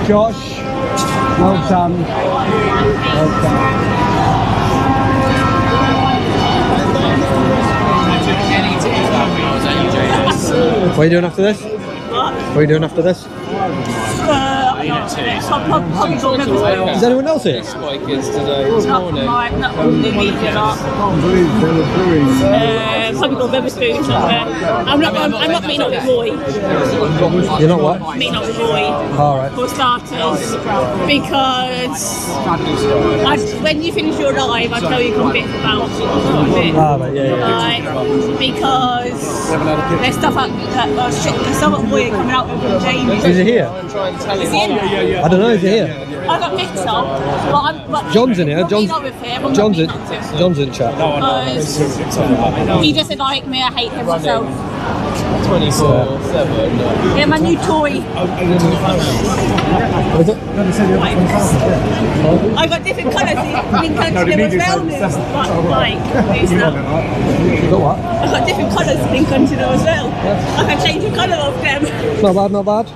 Josh, well done. Well done. What are you doing after this? What? What are you doing after this? Is anyone else here? Not the media lot. Something called River Spoons. I'm not meeting up with Roy. You're not what? Meeting up with Roy. Alright. For starters, because when you finish your live, I tell you a bit about it. Ah, right, yeah. Like, because there's stuff there's stuff at Roy coming out from James. Is he here? Is he in there? I don't know, is he here? I got picked up, but John's in here. John's in chat. He doesn't like me, I hate him myself. 24/7. Yeah, my new toy. What is it? I got different colours in country as well. Got what? I got different colours in country as well. I can change the colour of them. Not bad, not bad.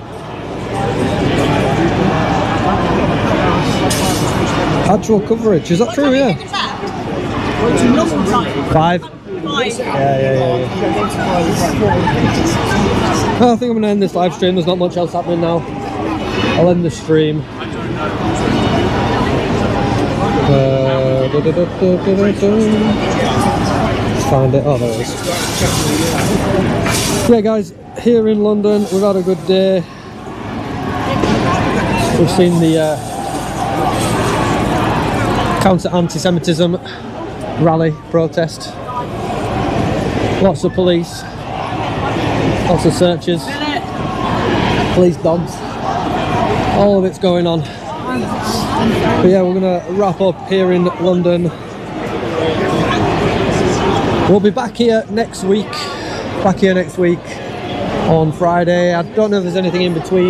Actual coverage, is that true? Yeah. 5. Yeah. Well, I think I'm going to end this live stream. There's not much else happening now. I'll end the stream. Let's find it. Oh, there it is. Yeah, guys, here in London, we've had a good day. We've seen the counter anti-Semitism rally protest. Lots of police, lots of searches, police dogs, all of it's going on. But yeah, we're gonna wrap up here in London. We'll be back here next week on Friday. I don't know if there's anything in between.